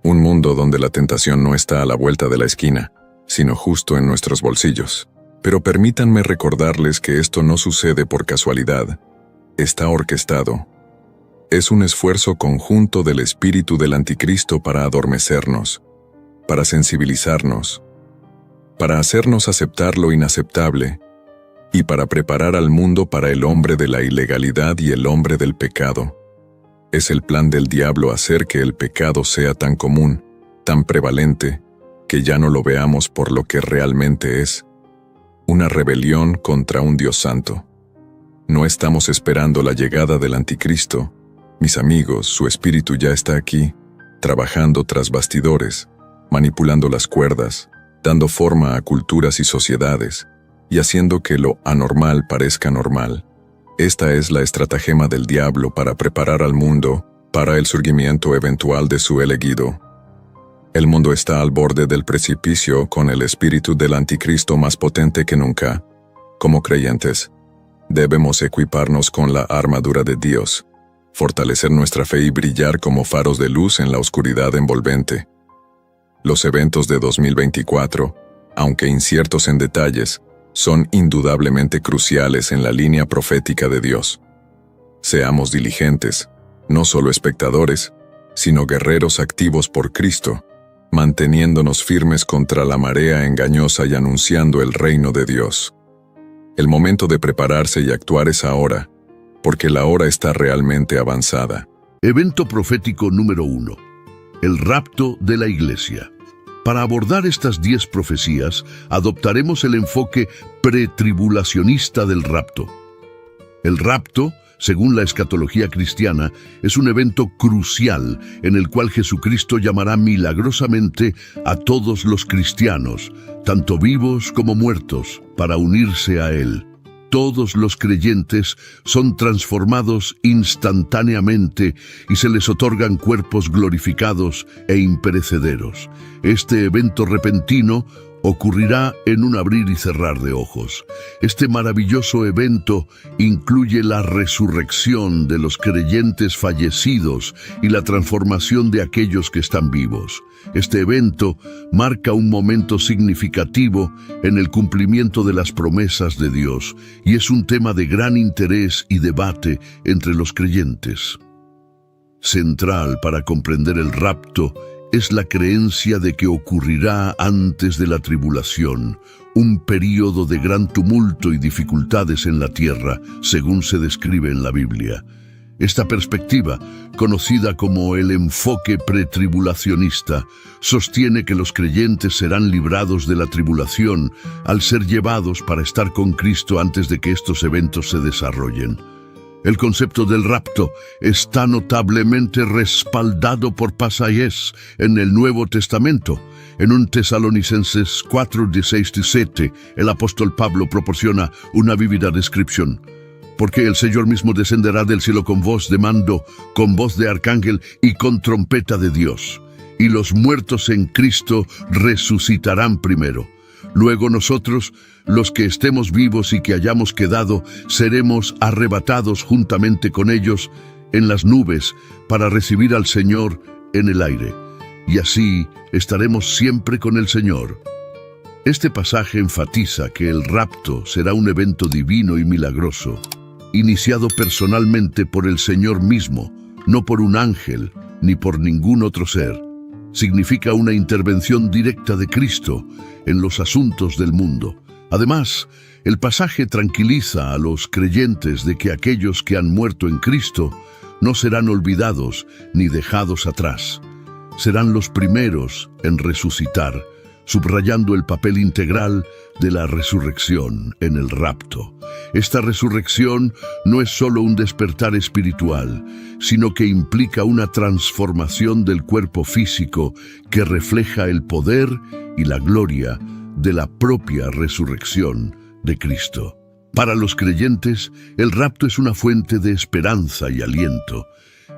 B: Un mundo donde la tentación no está a la vuelta de la esquina, sino justo en nuestros bolsillos. Pero permítanme recordarles que esto no sucede por casualidad. Está orquestado. Es un esfuerzo conjunto del espíritu del anticristo para adormecernos, para sensibilizarnos, para hacernos aceptar lo inaceptable y para preparar al mundo para el hombre de la ilegalidad y el hombre del pecado. Es el plan del diablo hacer que el pecado sea tan común, tan prevalente, que ya no lo veamos por lo que realmente es: una rebelión contra un Dios santo. No estamos esperando la llegada del anticristo. Mis amigos, su espíritu ya está aquí, trabajando tras bastidores, manipulando las cuerdas, dando forma a culturas y sociedades, y haciendo que lo anormal parezca normal. Esta es la estratagema del diablo para preparar al mundo para el surgimiento eventual de su elegido. El mundo está al borde del precipicio con el espíritu del anticristo más potente que nunca. Como creyentes, debemos equiparnos con la armadura de Dios, fortalecer nuestra fe y brillar como faros de luz en la oscuridad envolvente. Los eventos de 2024, aunque inciertos en detalles, son indudablemente cruciales en la línea profética de Dios. Seamos diligentes, no solo espectadores, sino guerreros activos por Cristo, manteniéndonos firmes contra la marea engañosa y anunciando el reino de Dios. El momento de prepararse y actuar es ahora, porque la hora está realmente avanzada.
A: Evento profético número 1. El rapto de la iglesia. Para abordar estas 10 profecías, adoptaremos el enfoque pretribulacionista del rapto. El rapto, según la escatología cristiana, es un evento crucial en el cual Jesucristo llamará milagrosamente a todos los cristianos, tanto vivos como muertos, para unirse a Él. todos los creyentes son transformados instantáneamente y se les otorgan cuerpos glorificados e imperecederos. Este evento repentino ocurrirá en un abrir y cerrar de ojos. Este maravilloso evento incluye la resurrección de los creyentes fallecidos y la transformación de aquellos que están vivos. Este evento marca un momento significativo en el cumplimiento de las promesas de Dios y es un tema de gran interés y debate entre los creyentes. Central para comprender el rapto es la creencia de que ocurrirá antes de la tribulación, un período de gran tumulto y dificultades en la tierra, según se describe en la Biblia. Esta perspectiva, conocida como el enfoque pretribulacionista, sostiene que los creyentes serán librados de la tribulación al ser llevados para estar con Cristo antes de que estos eventos se desarrollen. El concepto del rapto está notablemente respaldado por pasajes en el Nuevo Testamento. En 1 Tesalonicenses 4, 16-17, el apóstol Pablo proporciona una vívida descripción. Porque el Señor mismo descenderá del cielo con voz de mando, con voz de arcángel y con trompeta de Dios. Y los muertos en Cristo resucitarán primero. Luego nosotros, los que estemos vivos y que hayamos quedado, seremos arrebatados juntamente con ellos en las nubes para recibir al Señor en el aire. Y así estaremos siempre con el Señor. Este pasaje enfatiza que el rapto será un evento divino y milagroso, iniciado personalmente por el Señor mismo, no por un ángel ni por ningún otro ser. Significa una intervención directa de Cristo en los asuntos del mundo. Además, el pasaje tranquiliza a los creyentes de que aquellos que han muerto en Cristo no serán olvidados ni dejados atrás. Serán los primeros en resucitar, subrayando el papel integral de la resurrección en el rapto. Esta resurrección no es solo un despertar espiritual, sino que implica una transformación del cuerpo físico que refleja el poder y la gloria de la propia resurrección de Cristo. Para los creyentes, el rapto es una fuente de esperanza y aliento.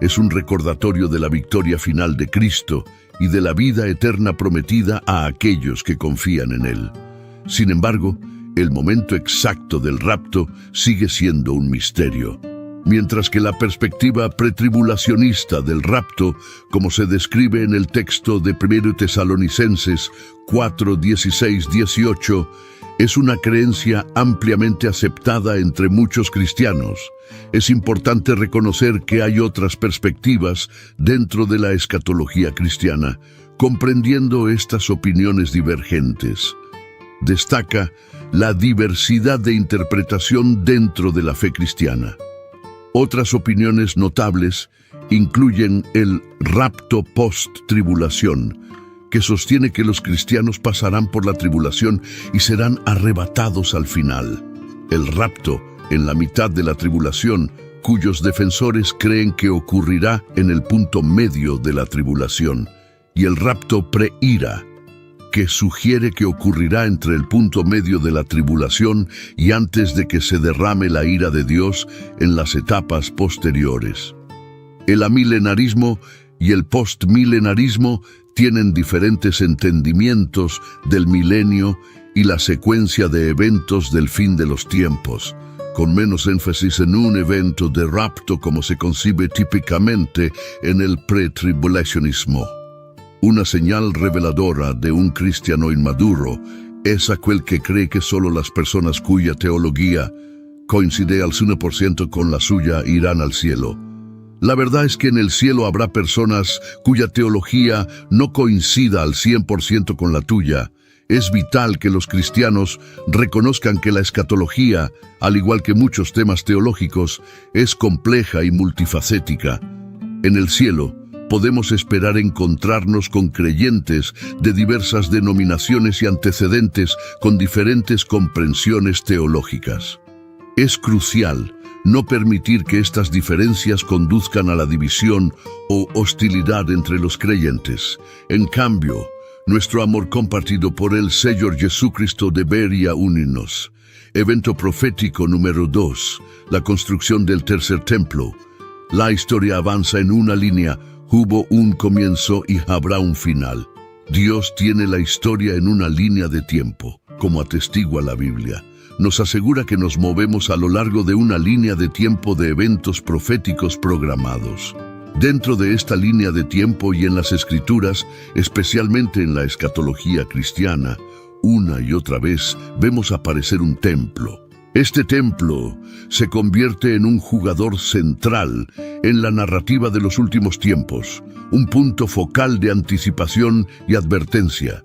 A: Es un recordatorio de la victoria final de Cristo y de la vida eterna prometida a aquellos que confían en Él. Sin embargo, el momento exacto del rapto sigue siendo un misterio. Mientras que la perspectiva pretribulacionista del rapto, como se describe en el texto de 1 Tesalonicenses 4, 16, 18, es una creencia ampliamente aceptada entre muchos cristianos. Es importante reconocer que hay otras perspectivas dentro de la escatología cristiana, comprendiendo estas opiniones divergentes. Destaca la diversidad de interpretación dentro de la fe cristiana. Otras opiniones notables incluyen el rapto post-tribulación, que sostiene que los cristianos pasarán por la tribulación y serán arrebatados al final. El rapto en la mitad de la tribulación, cuyos defensores creen que ocurrirá en el punto medio de la tribulación, y el rapto pre-ira, que sugiere que ocurrirá entre el punto medio de la tribulación y antes de que se derrame la ira de Dios en las etapas posteriores. El amilenarismo y el postmilenarismo tienen diferentes entendimientos del milenio y la secuencia de eventos del fin de los tiempos, con menos énfasis en un evento de rapto como se concibe típicamente en el pretribulacionismo. Una señal reveladora de un cristiano inmaduro es aquel que cree que solo las personas cuya teología coincide al 1% con la suya irán al cielo. La verdad es que en el cielo habrá personas cuya teología no coincida al 100% con la tuya. Es vital que los cristianos reconozcan que la escatología, al igual que muchos temas teológicos, es compleja y multifacética. En el cielo, podemos esperar encontrarnos con creyentes de diversas denominaciones y antecedentes con diferentes comprensiones teológicas. Es crucial no permitir que estas diferencias conduzcan a la división o hostilidad entre los creyentes. En cambio, nuestro amor compartido por el Señor Jesucristo debería unirnos. Evento profético número 2, la construcción del tercer templo. La historia avanza en una línea, hubo un comienzo y habrá un final. Dios tiene la historia en una línea de tiempo, como atestigua la Biblia. Nos asegura que nos movemos a lo largo de una línea de tiempo de eventos proféticos programados. Dentro de esta línea de tiempo y en las Escrituras, especialmente en la escatología cristiana, una y otra vez vemos aparecer un templo. Este templo se convierte en un jugador central en la narrativa de los últimos tiempos, un punto focal de anticipación y advertencia.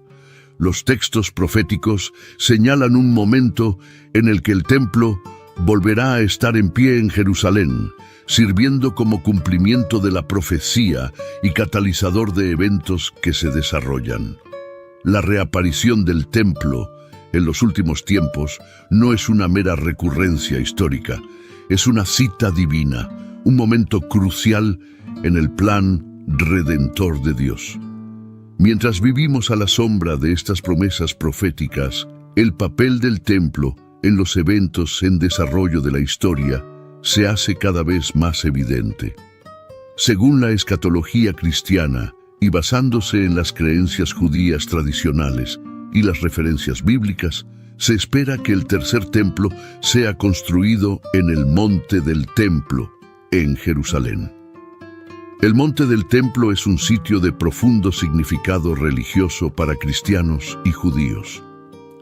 A: Los textos proféticos señalan un momento en el que el templo volverá a estar en pie en Jerusalén, sirviendo como cumplimiento de la profecía y catalizador de eventos que se desarrollan. La reaparición del templo en los últimos tiempos no es una mera recurrencia histórica, es una cita divina, un momento crucial en el plan redentor de Dios. Mientras vivimos a la sombra de estas promesas proféticas, el papel del templo en los eventos en desarrollo de la historia se hace cada vez más evidente. Según la escatología cristiana y basándose en las creencias judías tradicionales y las referencias bíblicas, se espera que el tercer templo sea construido en el Monte del Templo, en Jerusalén. El Monte del Templo es un sitio de profundo significado religioso para cristianos y judíos.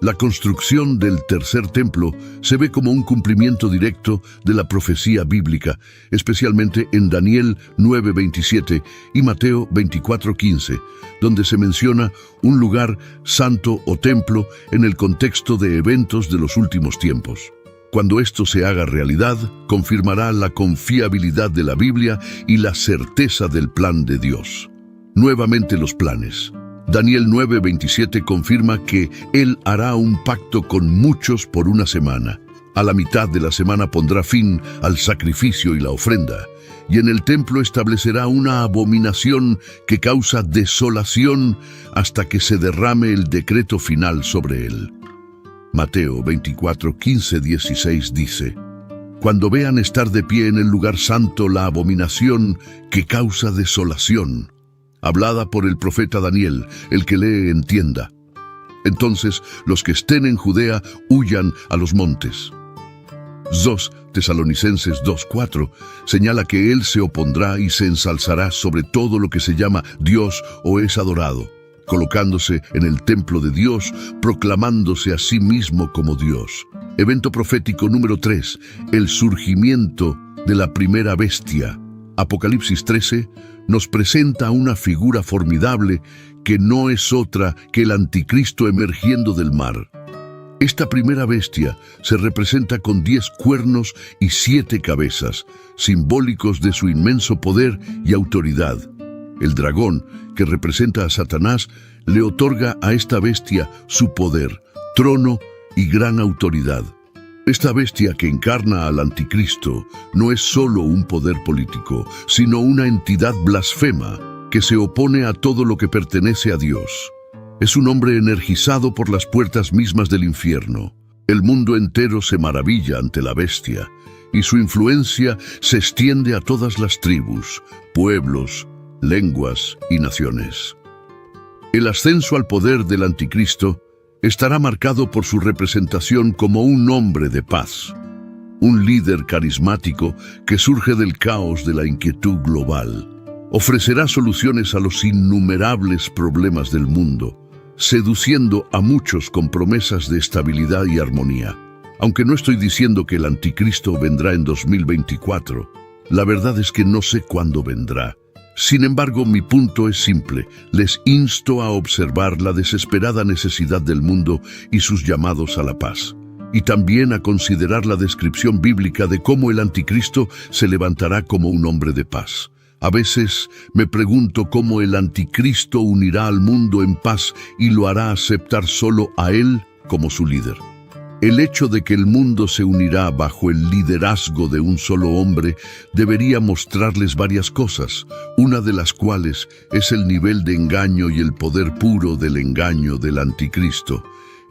A: La construcción del tercer templo se ve como un cumplimiento directo de la profecía bíblica, especialmente en Daniel 9:27 y Mateo 24:15, donde se menciona un lugar santo o templo en el contexto de eventos de los últimos tiempos. Cuando esto se haga realidad, confirmará la confiabilidad de la Biblia y la certeza del plan de Dios. Nuevamente los planes. Daniel 9:27 confirma que Él hará un pacto con muchos por una semana. A la mitad de la semana pondrá fin al sacrificio y la ofrenda, y en el templo establecerá una abominación que causa desolación hasta que se derrame el decreto final sobre él. Mateo 24:15-16 dice: Cuando vean estar de pie en el lugar santo la abominación que causa desolación, hablada por el profeta Daniel, el que lee entienda. Entonces los que estén en Judea huyan a los montes. 2 Tesalonicenses 2:4 señala que Él se opondrá y se ensalzará sobre todo lo que se llama Dios o es adorado, colocándose en el templo de Dios, proclamándose a sí mismo como Dios. Evento profético número 3, el surgimiento de la primera bestia. Apocalipsis 13 nos presenta una figura formidable que no es otra que el anticristo emergiendo del mar. Esta primera bestia se representa con 10 cuernos y 7 cabezas, simbólicos de su inmenso poder y autoridad. El dragón, que representa a Satanás, le otorga a esta bestia su poder, trono y gran autoridad. Esta bestia que encarna al anticristo no es solo un poder político, sino una entidad blasfema que se opone a todo lo que pertenece a Dios. Es un hombre energizado por las puertas mismas del infierno. El mundo entero se maravilla ante la bestia, y su influencia se extiende a todas las tribus, pueblos, lenguas y naciones. El ascenso al poder del anticristo estará marcado por su representación como un hombre de paz, un líder carismático que surge del caos de la inquietud global. Ofrecerá soluciones a los innumerables problemas del mundo, seduciendo a muchos con promesas de estabilidad y armonía. Aunque no estoy diciendo que el anticristo vendrá en 2024, la verdad es que no sé cuándo vendrá. Sin embargo, mi punto es simple. Les insto a observar la desesperada necesidad del mundo y sus llamados a la paz. Y también a considerar la descripción bíblica de cómo el anticristo se levantará como un hombre de paz. A veces me pregunto cómo el anticristo unirá al mundo en paz y lo hará aceptar solo a él como su líder. El hecho de que el mundo se unirá bajo el liderazgo de un solo hombre debería mostrarles varias cosas, una de las cuales es el nivel de engaño y el poder puro del engaño del anticristo.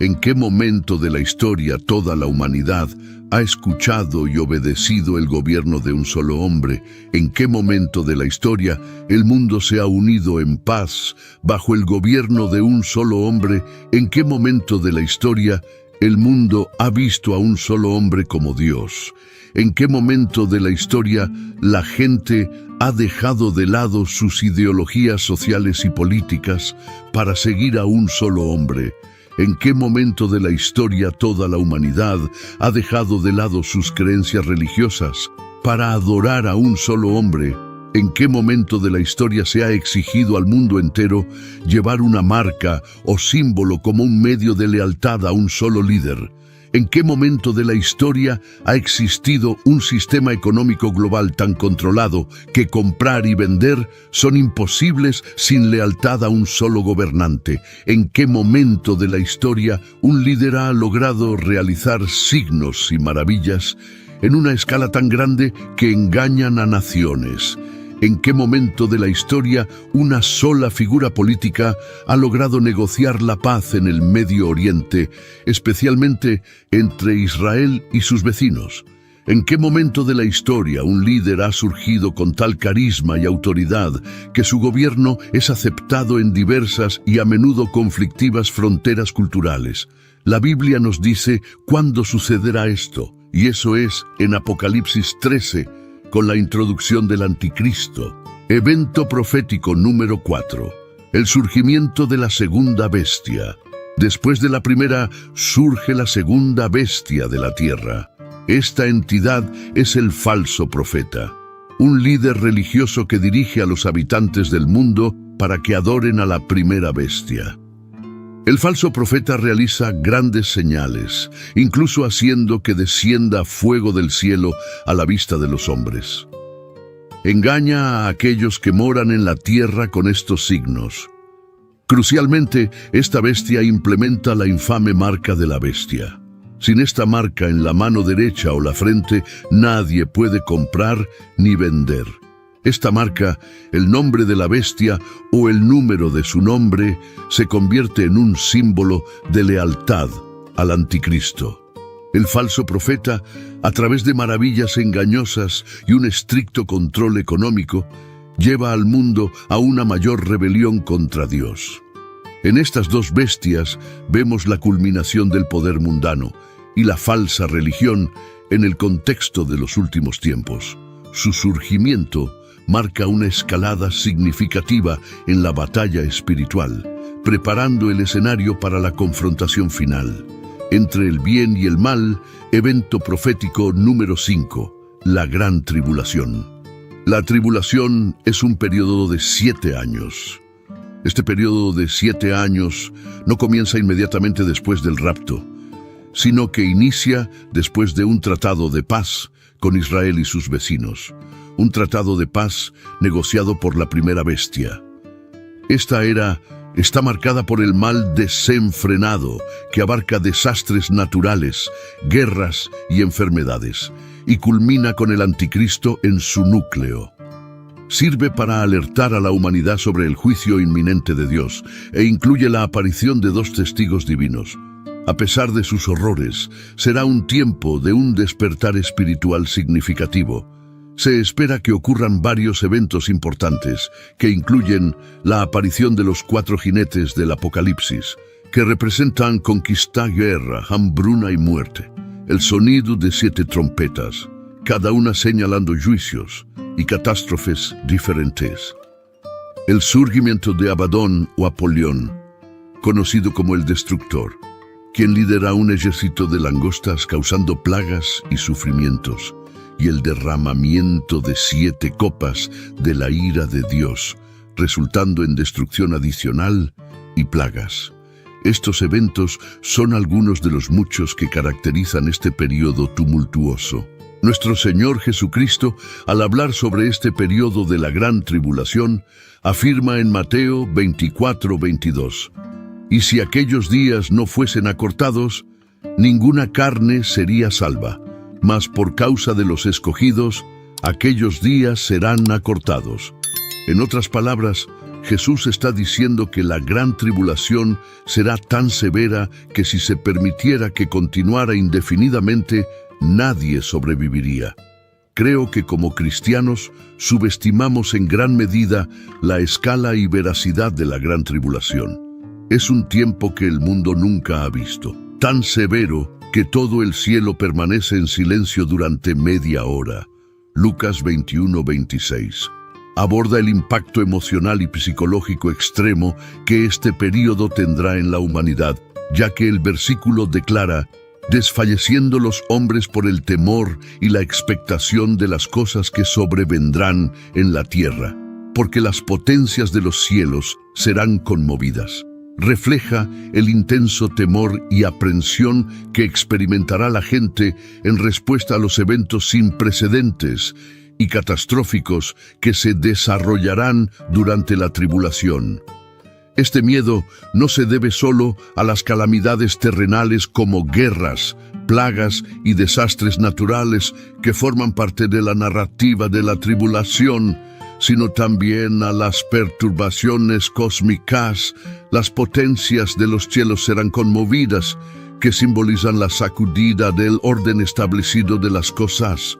A: ¿En qué momento de la historia toda la humanidad ha escuchado y obedecido el gobierno de un solo hombre? ¿En qué momento de la historia el mundo se ha unido en paz bajo el gobierno de un solo hombre? ¿En qué momento de la historia el mundo ha visto a un solo hombre como Dios? ¿En qué momento de la historia la gente ha dejado de lado sus ideologías sociales y políticas para seguir a un solo hombre? ¿En qué momento de la historia toda la humanidad ha dejado de lado sus creencias religiosas para adorar a un solo hombre? ¿En qué momento de la historia se ha exigido al mundo entero llevar una marca o símbolo como un medio de lealtad a un solo líder? ¿En qué momento de la historia ha existido un sistema económico global tan controlado que comprar y vender son imposibles sin lealtad a un solo gobernante? ¿En qué momento de la historia un líder ha logrado realizar signos y maravillas en una escala tan grande que engañan a naciones? ¿En qué momento de la historia una sola figura política ha logrado negociar la paz en el Medio Oriente, especialmente entre Israel y sus vecinos? ¿En qué momento de la historia un líder ha surgido con tal carisma y autoridad que su gobierno es aceptado en diversas y a menudo conflictivas fronteras culturales? La Biblia nos dice cuándo sucederá esto, y eso es en Apocalipsis 13, con la introducción del Anticristo. Evento profético número 4. El surgimiento de la segunda bestia. Después de la primera, surge la segunda bestia de la tierra. Esta entidad es el falso profeta, un líder religioso que dirige a los habitantes del mundo para que adoren a la primera bestia. El falso profeta realiza grandes señales, incluso haciendo que descienda fuego del cielo a la vista de los hombres. Engaña a aquellos que moran en la tierra con estos signos. Crucialmente, esta bestia implementa la infame marca de la bestia. Sin esta marca en la mano derecha o la frente, nadie puede comprar ni vender. Esta marca, el nombre de la bestia o el número de su nombre, se convierte en un símbolo de lealtad al anticristo. El falso profeta, a través de maravillas engañosas y un estricto control económico, lleva al mundo a una mayor rebelión contra Dios. En estas dos bestias vemos la culminación del poder mundano y la falsa religión en el contexto de los últimos tiempos. Su surgimiento marca una escalada significativa en la batalla espiritual, preparando el escenario para la confrontación final. Entre el bien y el mal, evento profético número 5, la Gran Tribulación. La tribulación es un periodo de 7 años. Este periodo de 7 años no comienza inmediatamente después del rapto, sino que inicia después de un tratado de paz con Israel y sus vecinos. Un tratado de paz negociado por la primera bestia. Esta era está marcada por el mal desenfrenado que abarca desastres naturales, guerras y enfermedades, y culmina con el anticristo en su núcleo. Sirve para alertar a la humanidad sobre el juicio inminente de Dios e incluye la aparición de 2 testigos divinos. A pesar de sus horrores, será un tiempo de un despertar espiritual significativo. Se espera que ocurran varios eventos importantes, que incluyen la aparición de los 4 jinetes del Apocalipsis, que representan conquista, guerra, hambruna y muerte, el sonido de 7 trompetas, cada una señalando juicios y catástrofes diferentes. El surgimiento de Abadón o Apolión, conocido como el Destructor, quien lidera un ejército de langostas causando plagas y sufrimientos, y el derramamiento de 7 copas de la ira de Dios, resultando en destrucción adicional y plagas. Estos eventos son algunos de los muchos que caracterizan este periodo tumultuoso. Nuestro Señor Jesucristo, al hablar sobre este periodo de la gran tribulación, afirma en Mateo 24:22, «Y si aquellos días no fuesen acortados, ninguna carne sería salva, mas por causa de los escogidos, aquellos días serán acortados». En otras palabras, Jesús está diciendo que la gran tribulación será tan severa que si se permitiera que continuara indefinidamente, nadie sobreviviría. Creo que como cristianos subestimamos en gran medida la escala y veracidad de la gran tribulación. Es un tiempo que el mundo nunca ha visto, tan severo que todo el cielo permanece en silencio durante media hora. Lucas 21:26. Aborda el impacto emocional y psicológico extremo que este período tendrá en la humanidad, ya que el versículo declara: desfalleciendo los hombres por el temor y la expectación de las cosas que sobrevendrán en la tierra, porque las potencias de los cielos serán conmovidas. Refleja el intenso temor y aprensión que experimentará la gente en respuesta a los eventos sin precedentes y catastróficos que se desarrollarán durante la tribulación. Este miedo no se debe solo a las calamidades terrenales como guerras, plagas y desastres naturales que forman parte de la narrativa de la tribulación, sino también a las perturbaciones cósmicas. Las potencias de los cielos serán conmovidas, que simbolizan la sacudida del orden establecido de las cosas.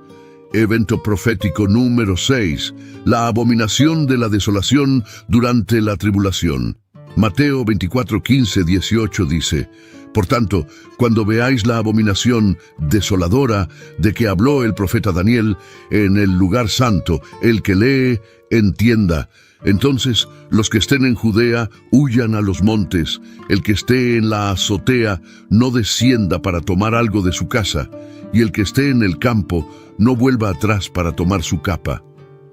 A: Evento profético número 6, la abominación de la desolación durante la tribulación. Mateo 24:15-18 dice: por tanto, cuando veáis la abominación desoladora de que habló el profeta Daniel en el lugar santo, el que lee, entienda. Entonces, los que estén en Judea, huyan a los montes. El que esté en la azotea, no descienda para tomar algo de su casa. Y el que esté en el campo, no vuelva atrás para tomar su capa.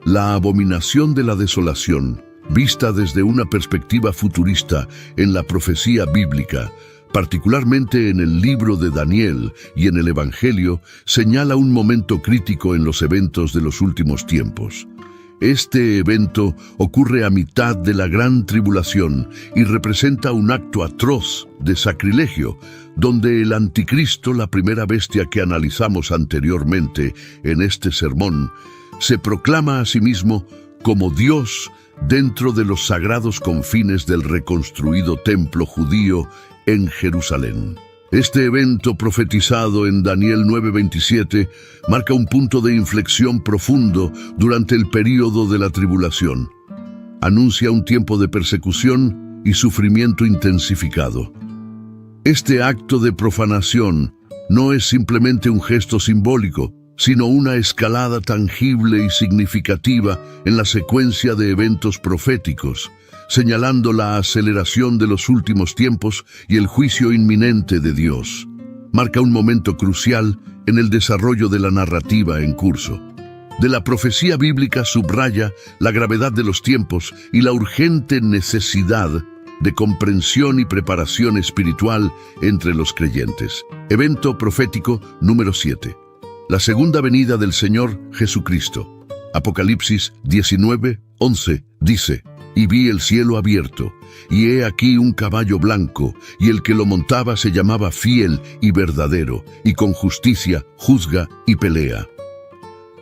A: La abominación de la desolación, vista desde una perspectiva futurista en la profecía bíblica, particularmente en el libro de Daniel y en el Evangelio, señala un momento crítico en los eventos de los últimos tiempos. Este evento ocurre a mitad de la gran tribulación y representa un acto atroz de sacrilegio, donde el anticristo, la primera bestia que analizamos anteriormente en este sermón, se proclama a sí mismo como Dios dentro de los sagrados confines del reconstruido templo judío en Jerusalén. Este evento profetizado en Daniel 9:27 marca un punto de inflexión profundo durante el período de la tribulación. Anuncia un tiempo de persecución y sufrimiento intensificado. Este acto de profanación no es simplemente un gesto simbólico, sino una escalada tangible y significativa en la secuencia de eventos proféticos, señalando la aceleración de los últimos tiempos y el juicio inminente de Dios. Marca un momento crucial en el desarrollo de la narrativa en curso. De la profecía bíblica subraya la gravedad de los tiempos y la urgente necesidad de comprensión y preparación espiritual entre los creyentes. Evento profético número 7. La segunda venida del Señor Jesucristo. Apocalipsis 19:11 dice: y vi el cielo abierto, y he aquí un caballo blanco, y el que lo montaba se llamaba Fiel y Verdadero, y con justicia juzga y pelea.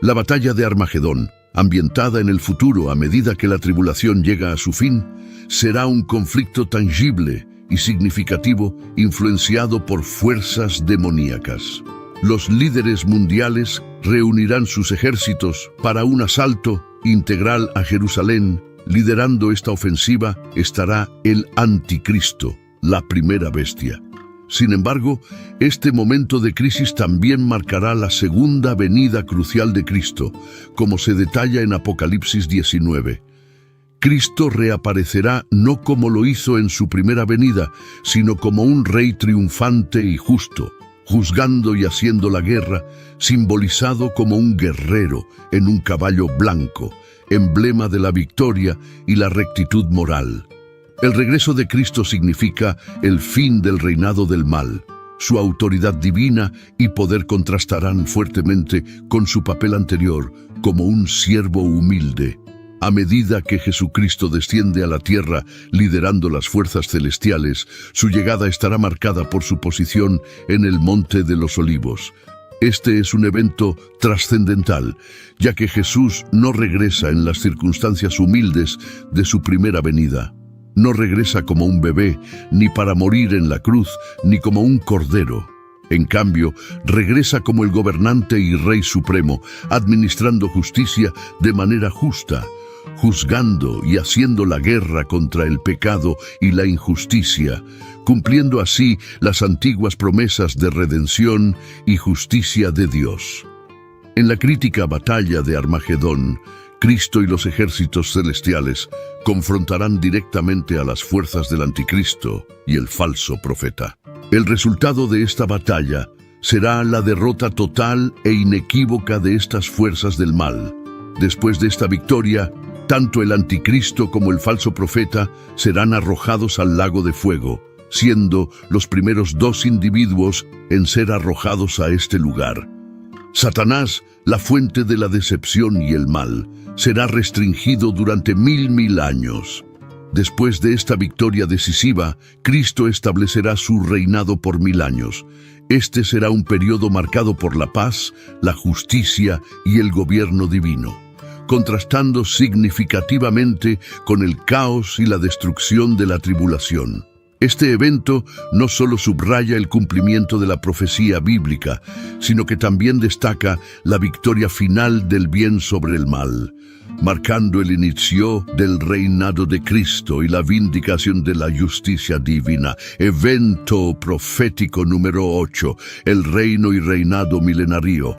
A: La batalla de Armagedón, ambientada en el futuro a medida que la tribulación llega a su fin, será un conflicto tangible y significativo influenciado por fuerzas demoníacas. Los líderes mundiales reunirán sus ejércitos para un asalto integral a Jerusalén. Liderando esta ofensiva estará el anticristo, la primera bestia. Sin embargo, este momento de crisis también marcará la segunda venida crucial de Cristo, como se detalla en Apocalipsis 19. Cristo reaparecerá no como lo hizo en su primera venida, sino como un rey triunfante y justo, juzgando y haciendo la guerra, simbolizado como un guerrero en un caballo blanco, emblema de la victoria y la rectitud moral. El regreso de Cristo significa el fin del reinado del mal. Su autoridad divina y poder contrastarán fuertemente con su papel anterior como un siervo humilde. A medida que Jesucristo desciende a la tierra liderando las fuerzas celestiales, su llegada estará marcada por su posición en el Monte de los Olivos. Este es un evento trascendental, ya que Jesús no regresa en las circunstancias humildes de su primera venida. No regresa como un bebé, ni para morir en la cruz, ni como un cordero. En cambio, regresa como el gobernante y Rey Supremo, administrando justicia de manera justa, juzgando y haciendo la guerra contra el pecado y la injusticia, cumpliendo así las antiguas promesas de redención y justicia de Dios. En la crítica batalla de Armagedón, Cristo y los ejércitos celestiales confrontarán directamente a las fuerzas del anticristo y el falso profeta. El resultado de esta batalla será la derrota total e inequívoca de estas fuerzas del mal. Después de esta victoria, tanto el anticristo como el falso profeta serán arrojados al lago de fuego, siendo los primeros dos individuos en ser arrojados a este lugar. Satanás, la fuente de la decepción y el mal, será restringido durante 1000 años. Después de esta victoria decisiva, Cristo establecerá su reinado por 1000 años. Este será un periodo marcado por la paz, la justicia y el gobierno divino, contrastando significativamente con el caos y la destrucción de la tribulación. Este evento no solo subraya el cumplimiento de la profecía bíblica, sino que también destaca la victoria final del bien sobre el mal, marcando el inicio del reinado de Cristo y la vindicación de la justicia divina. Evento profético número 8, el reino y reinado milenario.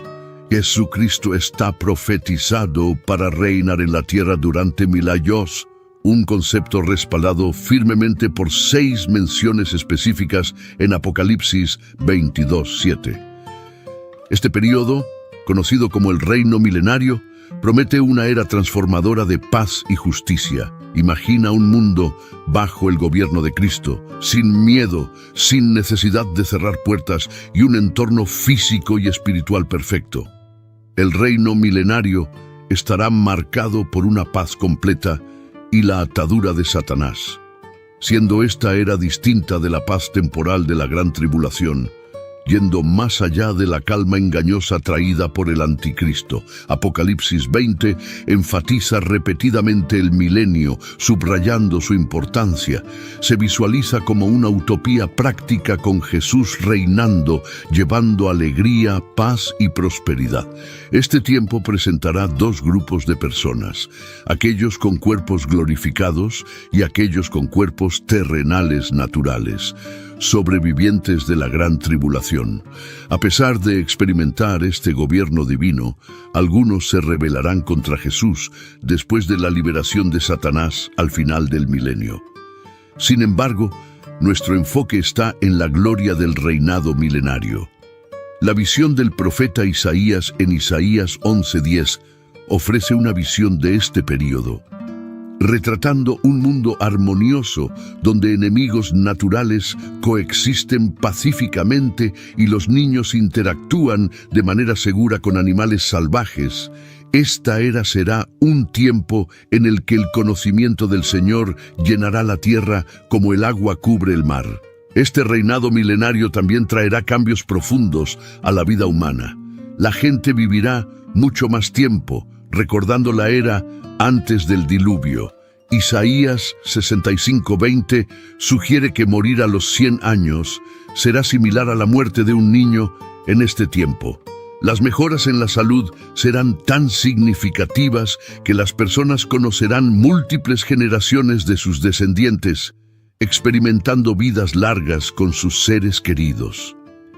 A: Jesucristo está profetizado para reinar en la tierra durante 1000 años. Un concepto respaldado firmemente por 6 menciones específicas en Apocalipsis 22:7. Este periodo, conocido como el reino milenario, promete una era transformadora de paz y justicia. Imagina un mundo bajo el gobierno de Cristo, sin miedo, sin necesidad de cerrar puertas y un entorno físico y espiritual perfecto. El reino milenario estará marcado por una paz completa y la atadura de Satanás, siendo esta era distinta de la paz temporal de la gran tribulación, yendo más allá de la calma engañosa traída por el anticristo. Apocalipsis 20 enfatiza repetidamente el milenio, subrayando su importancia. Se visualiza como una utopía práctica con Jesús reinando, llevando alegría, paz y prosperidad. Este tiempo presentará 2 grupos de personas, aquellos con cuerpos glorificados y aquellos con cuerpos terrenales naturales, sobrevivientes de la gran tribulación. A pesar de experimentar este gobierno divino, algunos se rebelarán contra Jesús después de la liberación de Satanás al final del milenio. Sin embargo, nuestro enfoque está en la gloria del reinado milenario. La visión del profeta Isaías en Isaías 11:10 ofrece una visión de este período, retratando un mundo armonioso donde enemigos naturales coexisten pacíficamente y los niños interactúan de manera segura con animales salvajes. Esta era será un tiempo en el que el conocimiento del Señor llenará la tierra como el agua cubre el mar. Este reinado milenario también traerá cambios profundos a la vida humana. La gente vivirá mucho más tiempo, recordando la era antes del diluvio. Isaías 65:20 sugiere que morir a los 100 años será similar a la muerte de un niño en este tiempo. Las mejoras en la salud serán tan significativas que las personas conocerán múltiples generaciones de sus descendientes, experimentando vidas largas con sus seres queridos.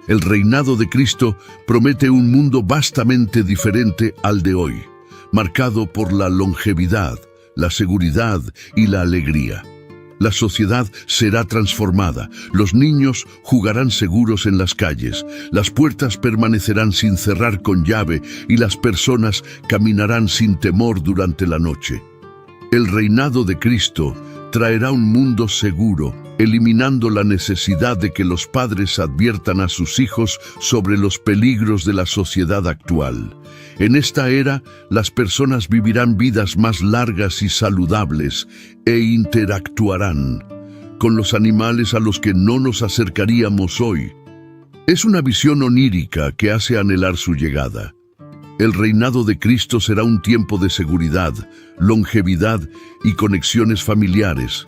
A: El reinado de Cristo promete un mundo vastamente diferente al de hoy, marcado por la longevidad, la seguridad y la alegría. La sociedad será transformada, los niños jugarán seguros en las calles, las puertas permanecerán sin cerrar con llave y las personas caminarán sin temor durante la noche. El reinado de Cristo traerá un mundo seguro, eliminando la necesidad de que los padres adviertan a sus hijos sobre los peligros de la sociedad actual. En esta era, las personas vivirán vidas más largas y saludables e interactuarán con los animales a los que no nos acercaríamos hoy. Es una visión onírica que hace anhelar su llegada. El reinado de Cristo será un tiempo de seguridad, longevidad y conexiones familiares,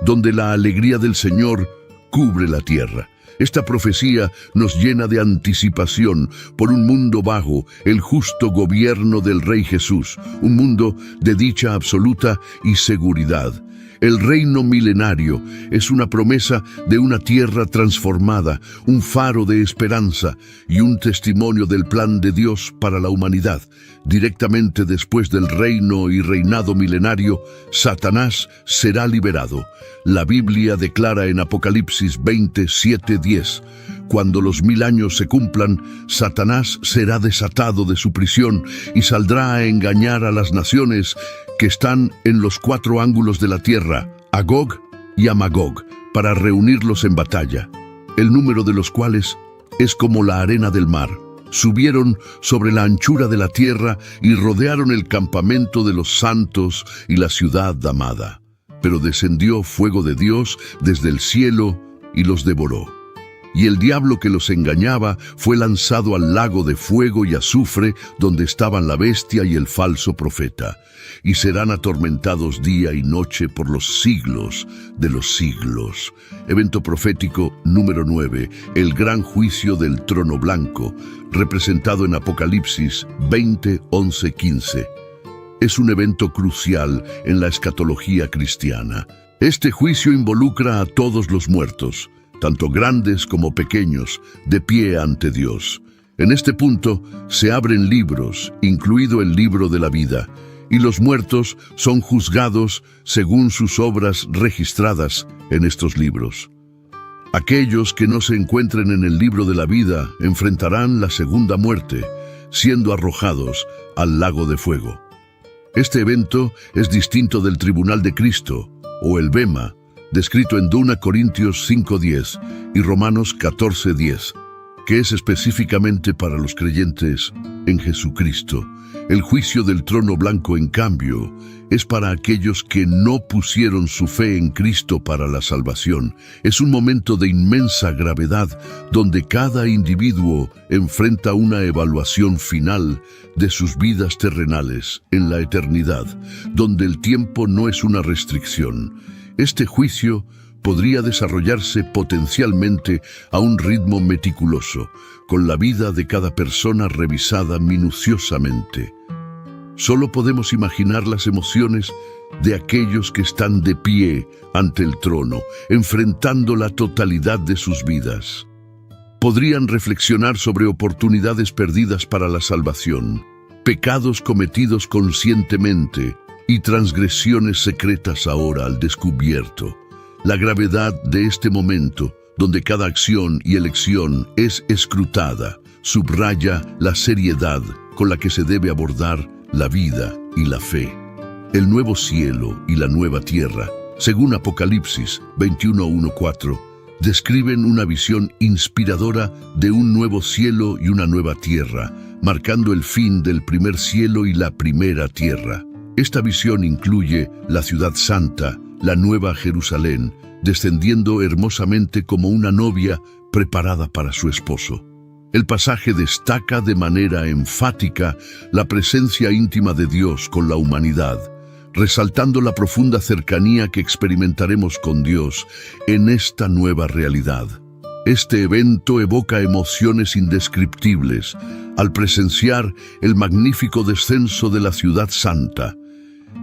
A: donde la alegría del Señor cubre la tierra. Esta profecía nos llena de anticipación por un mundo bajo el justo gobierno del Rey Jesús, un mundo de dicha absoluta y seguridad. El reino milenario es una promesa de una tierra transformada, un faro de esperanza y un testimonio del plan de Dios para la humanidad. Directamente después del reino y reinado milenario, Satanás será liberado. La Biblia declara en Apocalipsis 27:10, cuando los 1000 años se cumplan, Satanás será desatado de su prisión y saldrá a engañar a las naciones que están en los 4 ángulos de la tierra, a Gog y a Magog, para reunirlos en batalla, el número de los cuales es como la arena del mar. Subieron sobre la anchura de la tierra y rodearon el campamento de los santos y la ciudad amada. Pero descendió fuego de Dios desde el cielo y los devoró. Y el diablo que los engañaba fue lanzado al lago de fuego y azufre, donde estaban la bestia y el falso profeta, y serán atormentados día y noche por los siglos de los siglos. Evento profético número 9, el gran juicio del trono blanco, representado en Apocalipsis 20:11-15. Es un evento crucial en la escatología cristiana. Este juicio involucra a todos los muertos, tanto grandes como pequeños, de pie ante Dios. En este punto se abren libros, incluido el libro de la vida, y los muertos son juzgados según sus obras registradas en estos libros. Aquellos que no se encuentren en el libro de la vida enfrentarán la segunda muerte, siendo arrojados al lago de fuego. Este evento es distinto del tribunal de Cristo, o el Bema, descrito en 2 Corintios 5:10 y Romanos 14:10, que es específicamente para los creyentes en Jesucristo. El juicio del trono blanco, en cambio, es para aquellos que no pusieron su fe en Cristo para la salvación. Es un momento de inmensa gravedad donde cada individuo enfrenta una evaluación final de sus vidas terrenales en la eternidad, donde el tiempo no es una restricción. Este juicio podría desarrollarse potencialmente a un ritmo meticuloso, con la vida de cada persona revisada minuciosamente. Solo podemos imaginar las emociones de aquellos que están de pie ante el trono, enfrentando la totalidad de sus vidas. Podrían reflexionar sobre oportunidades perdidas para la salvación, pecados cometidos conscientemente y transgresiones secretas ahora al descubierto. La gravedad de este momento, donde cada acción y elección es escrutada, subraya la seriedad con la que se debe abordar la vida y la fe. El nuevo cielo y la nueva tierra, según Apocalipsis 21:1-4, describen una visión inspiradora de un nuevo cielo y una nueva tierra, marcando el fin del primer cielo y la primera tierra. Esta visión incluye la ciudad santa, la nueva Jerusalén, descendiendo hermosamente como una novia preparada para su esposo. El pasaje destaca de manera enfática la presencia íntima de Dios con la humanidad, resaltando la profunda cercanía que experimentaremos con Dios en esta nueva realidad. Este evento evoca emociones indescriptibles al presenciar el magnífico descenso de la ciudad santa.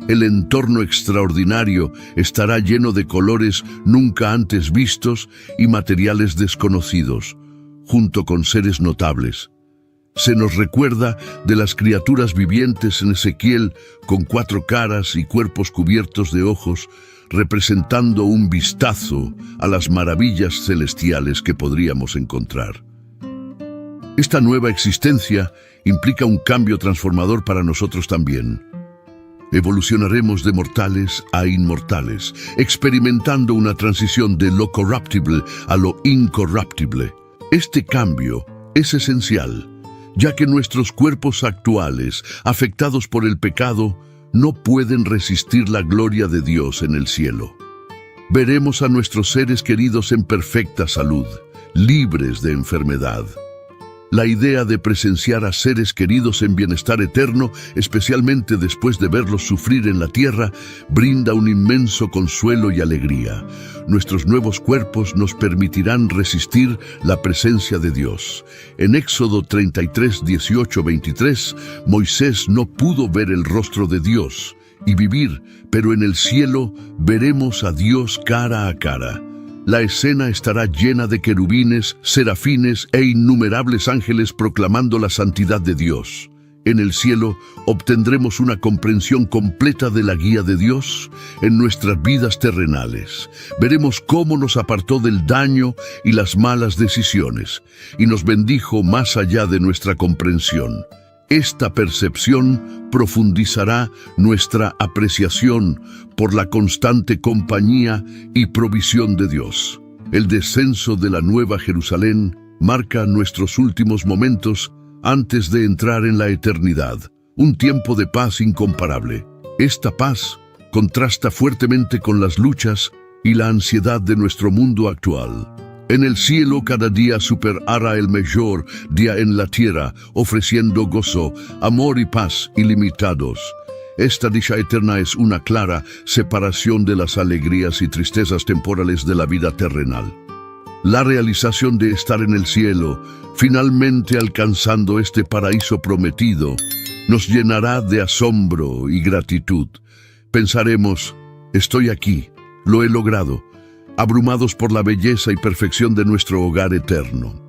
A: El entorno extraordinario estará lleno de colores nunca antes vistos y materiales desconocidos, junto con seres notables. Se nos recuerda de las criaturas vivientes en Ezequiel con 4 caras y cuerpos cubiertos de ojos, representando un vistazo a las maravillas celestiales que podríamos encontrar. Esta nueva existencia implica un cambio transformador para nosotros también. Evolucionaremos de mortales a inmortales, experimentando una transición de lo corruptible a lo incorruptible. Este cambio es esencial, ya que nuestros cuerpos actuales, afectados por el pecado, no pueden resistir la gloria de Dios en el cielo. Veremos a nuestros seres queridos en perfecta salud, libres de enfermedad. La idea de presenciar a seres queridos en bienestar eterno, especialmente después de verlos sufrir en la tierra, brinda un inmenso consuelo y alegría. Nuestros nuevos cuerpos nos permitirán resistir la presencia de Dios. En Éxodo 33, 18, 23, Moisés no pudo ver el rostro de Dios y vivir, pero en el cielo veremos a Dios cara a cara. La escena estará llena de querubines, serafines e innumerables ángeles proclamando la santidad de Dios. En el cielo obtendremos una comprensión completa de la guía de Dios en nuestras vidas terrenales. Veremos cómo nos apartó del daño y las malas decisiones y nos bendijo más allá de nuestra comprensión. Esta percepción profundizará nuestra apreciación por la constante compañía y provisión de Dios. El descenso de la Nueva Jerusalén marca nuestros últimos momentos antes de entrar en la eternidad, un tiempo de paz incomparable. Esta paz contrasta fuertemente con las luchas y la ansiedad de nuestro mundo actual. En el cielo cada día superará el mayor día en la tierra, ofreciendo gozo, amor y paz ilimitados. Esta dicha eterna es una clara separación de las alegrías y tristezas temporales de la vida terrenal. La realización de estar en el cielo, finalmente alcanzando este paraíso prometido, nos llenará de asombro y gratitud. Pensaremos, estoy aquí, lo he logrado, abrumados por la belleza y perfección de nuestro hogar eterno.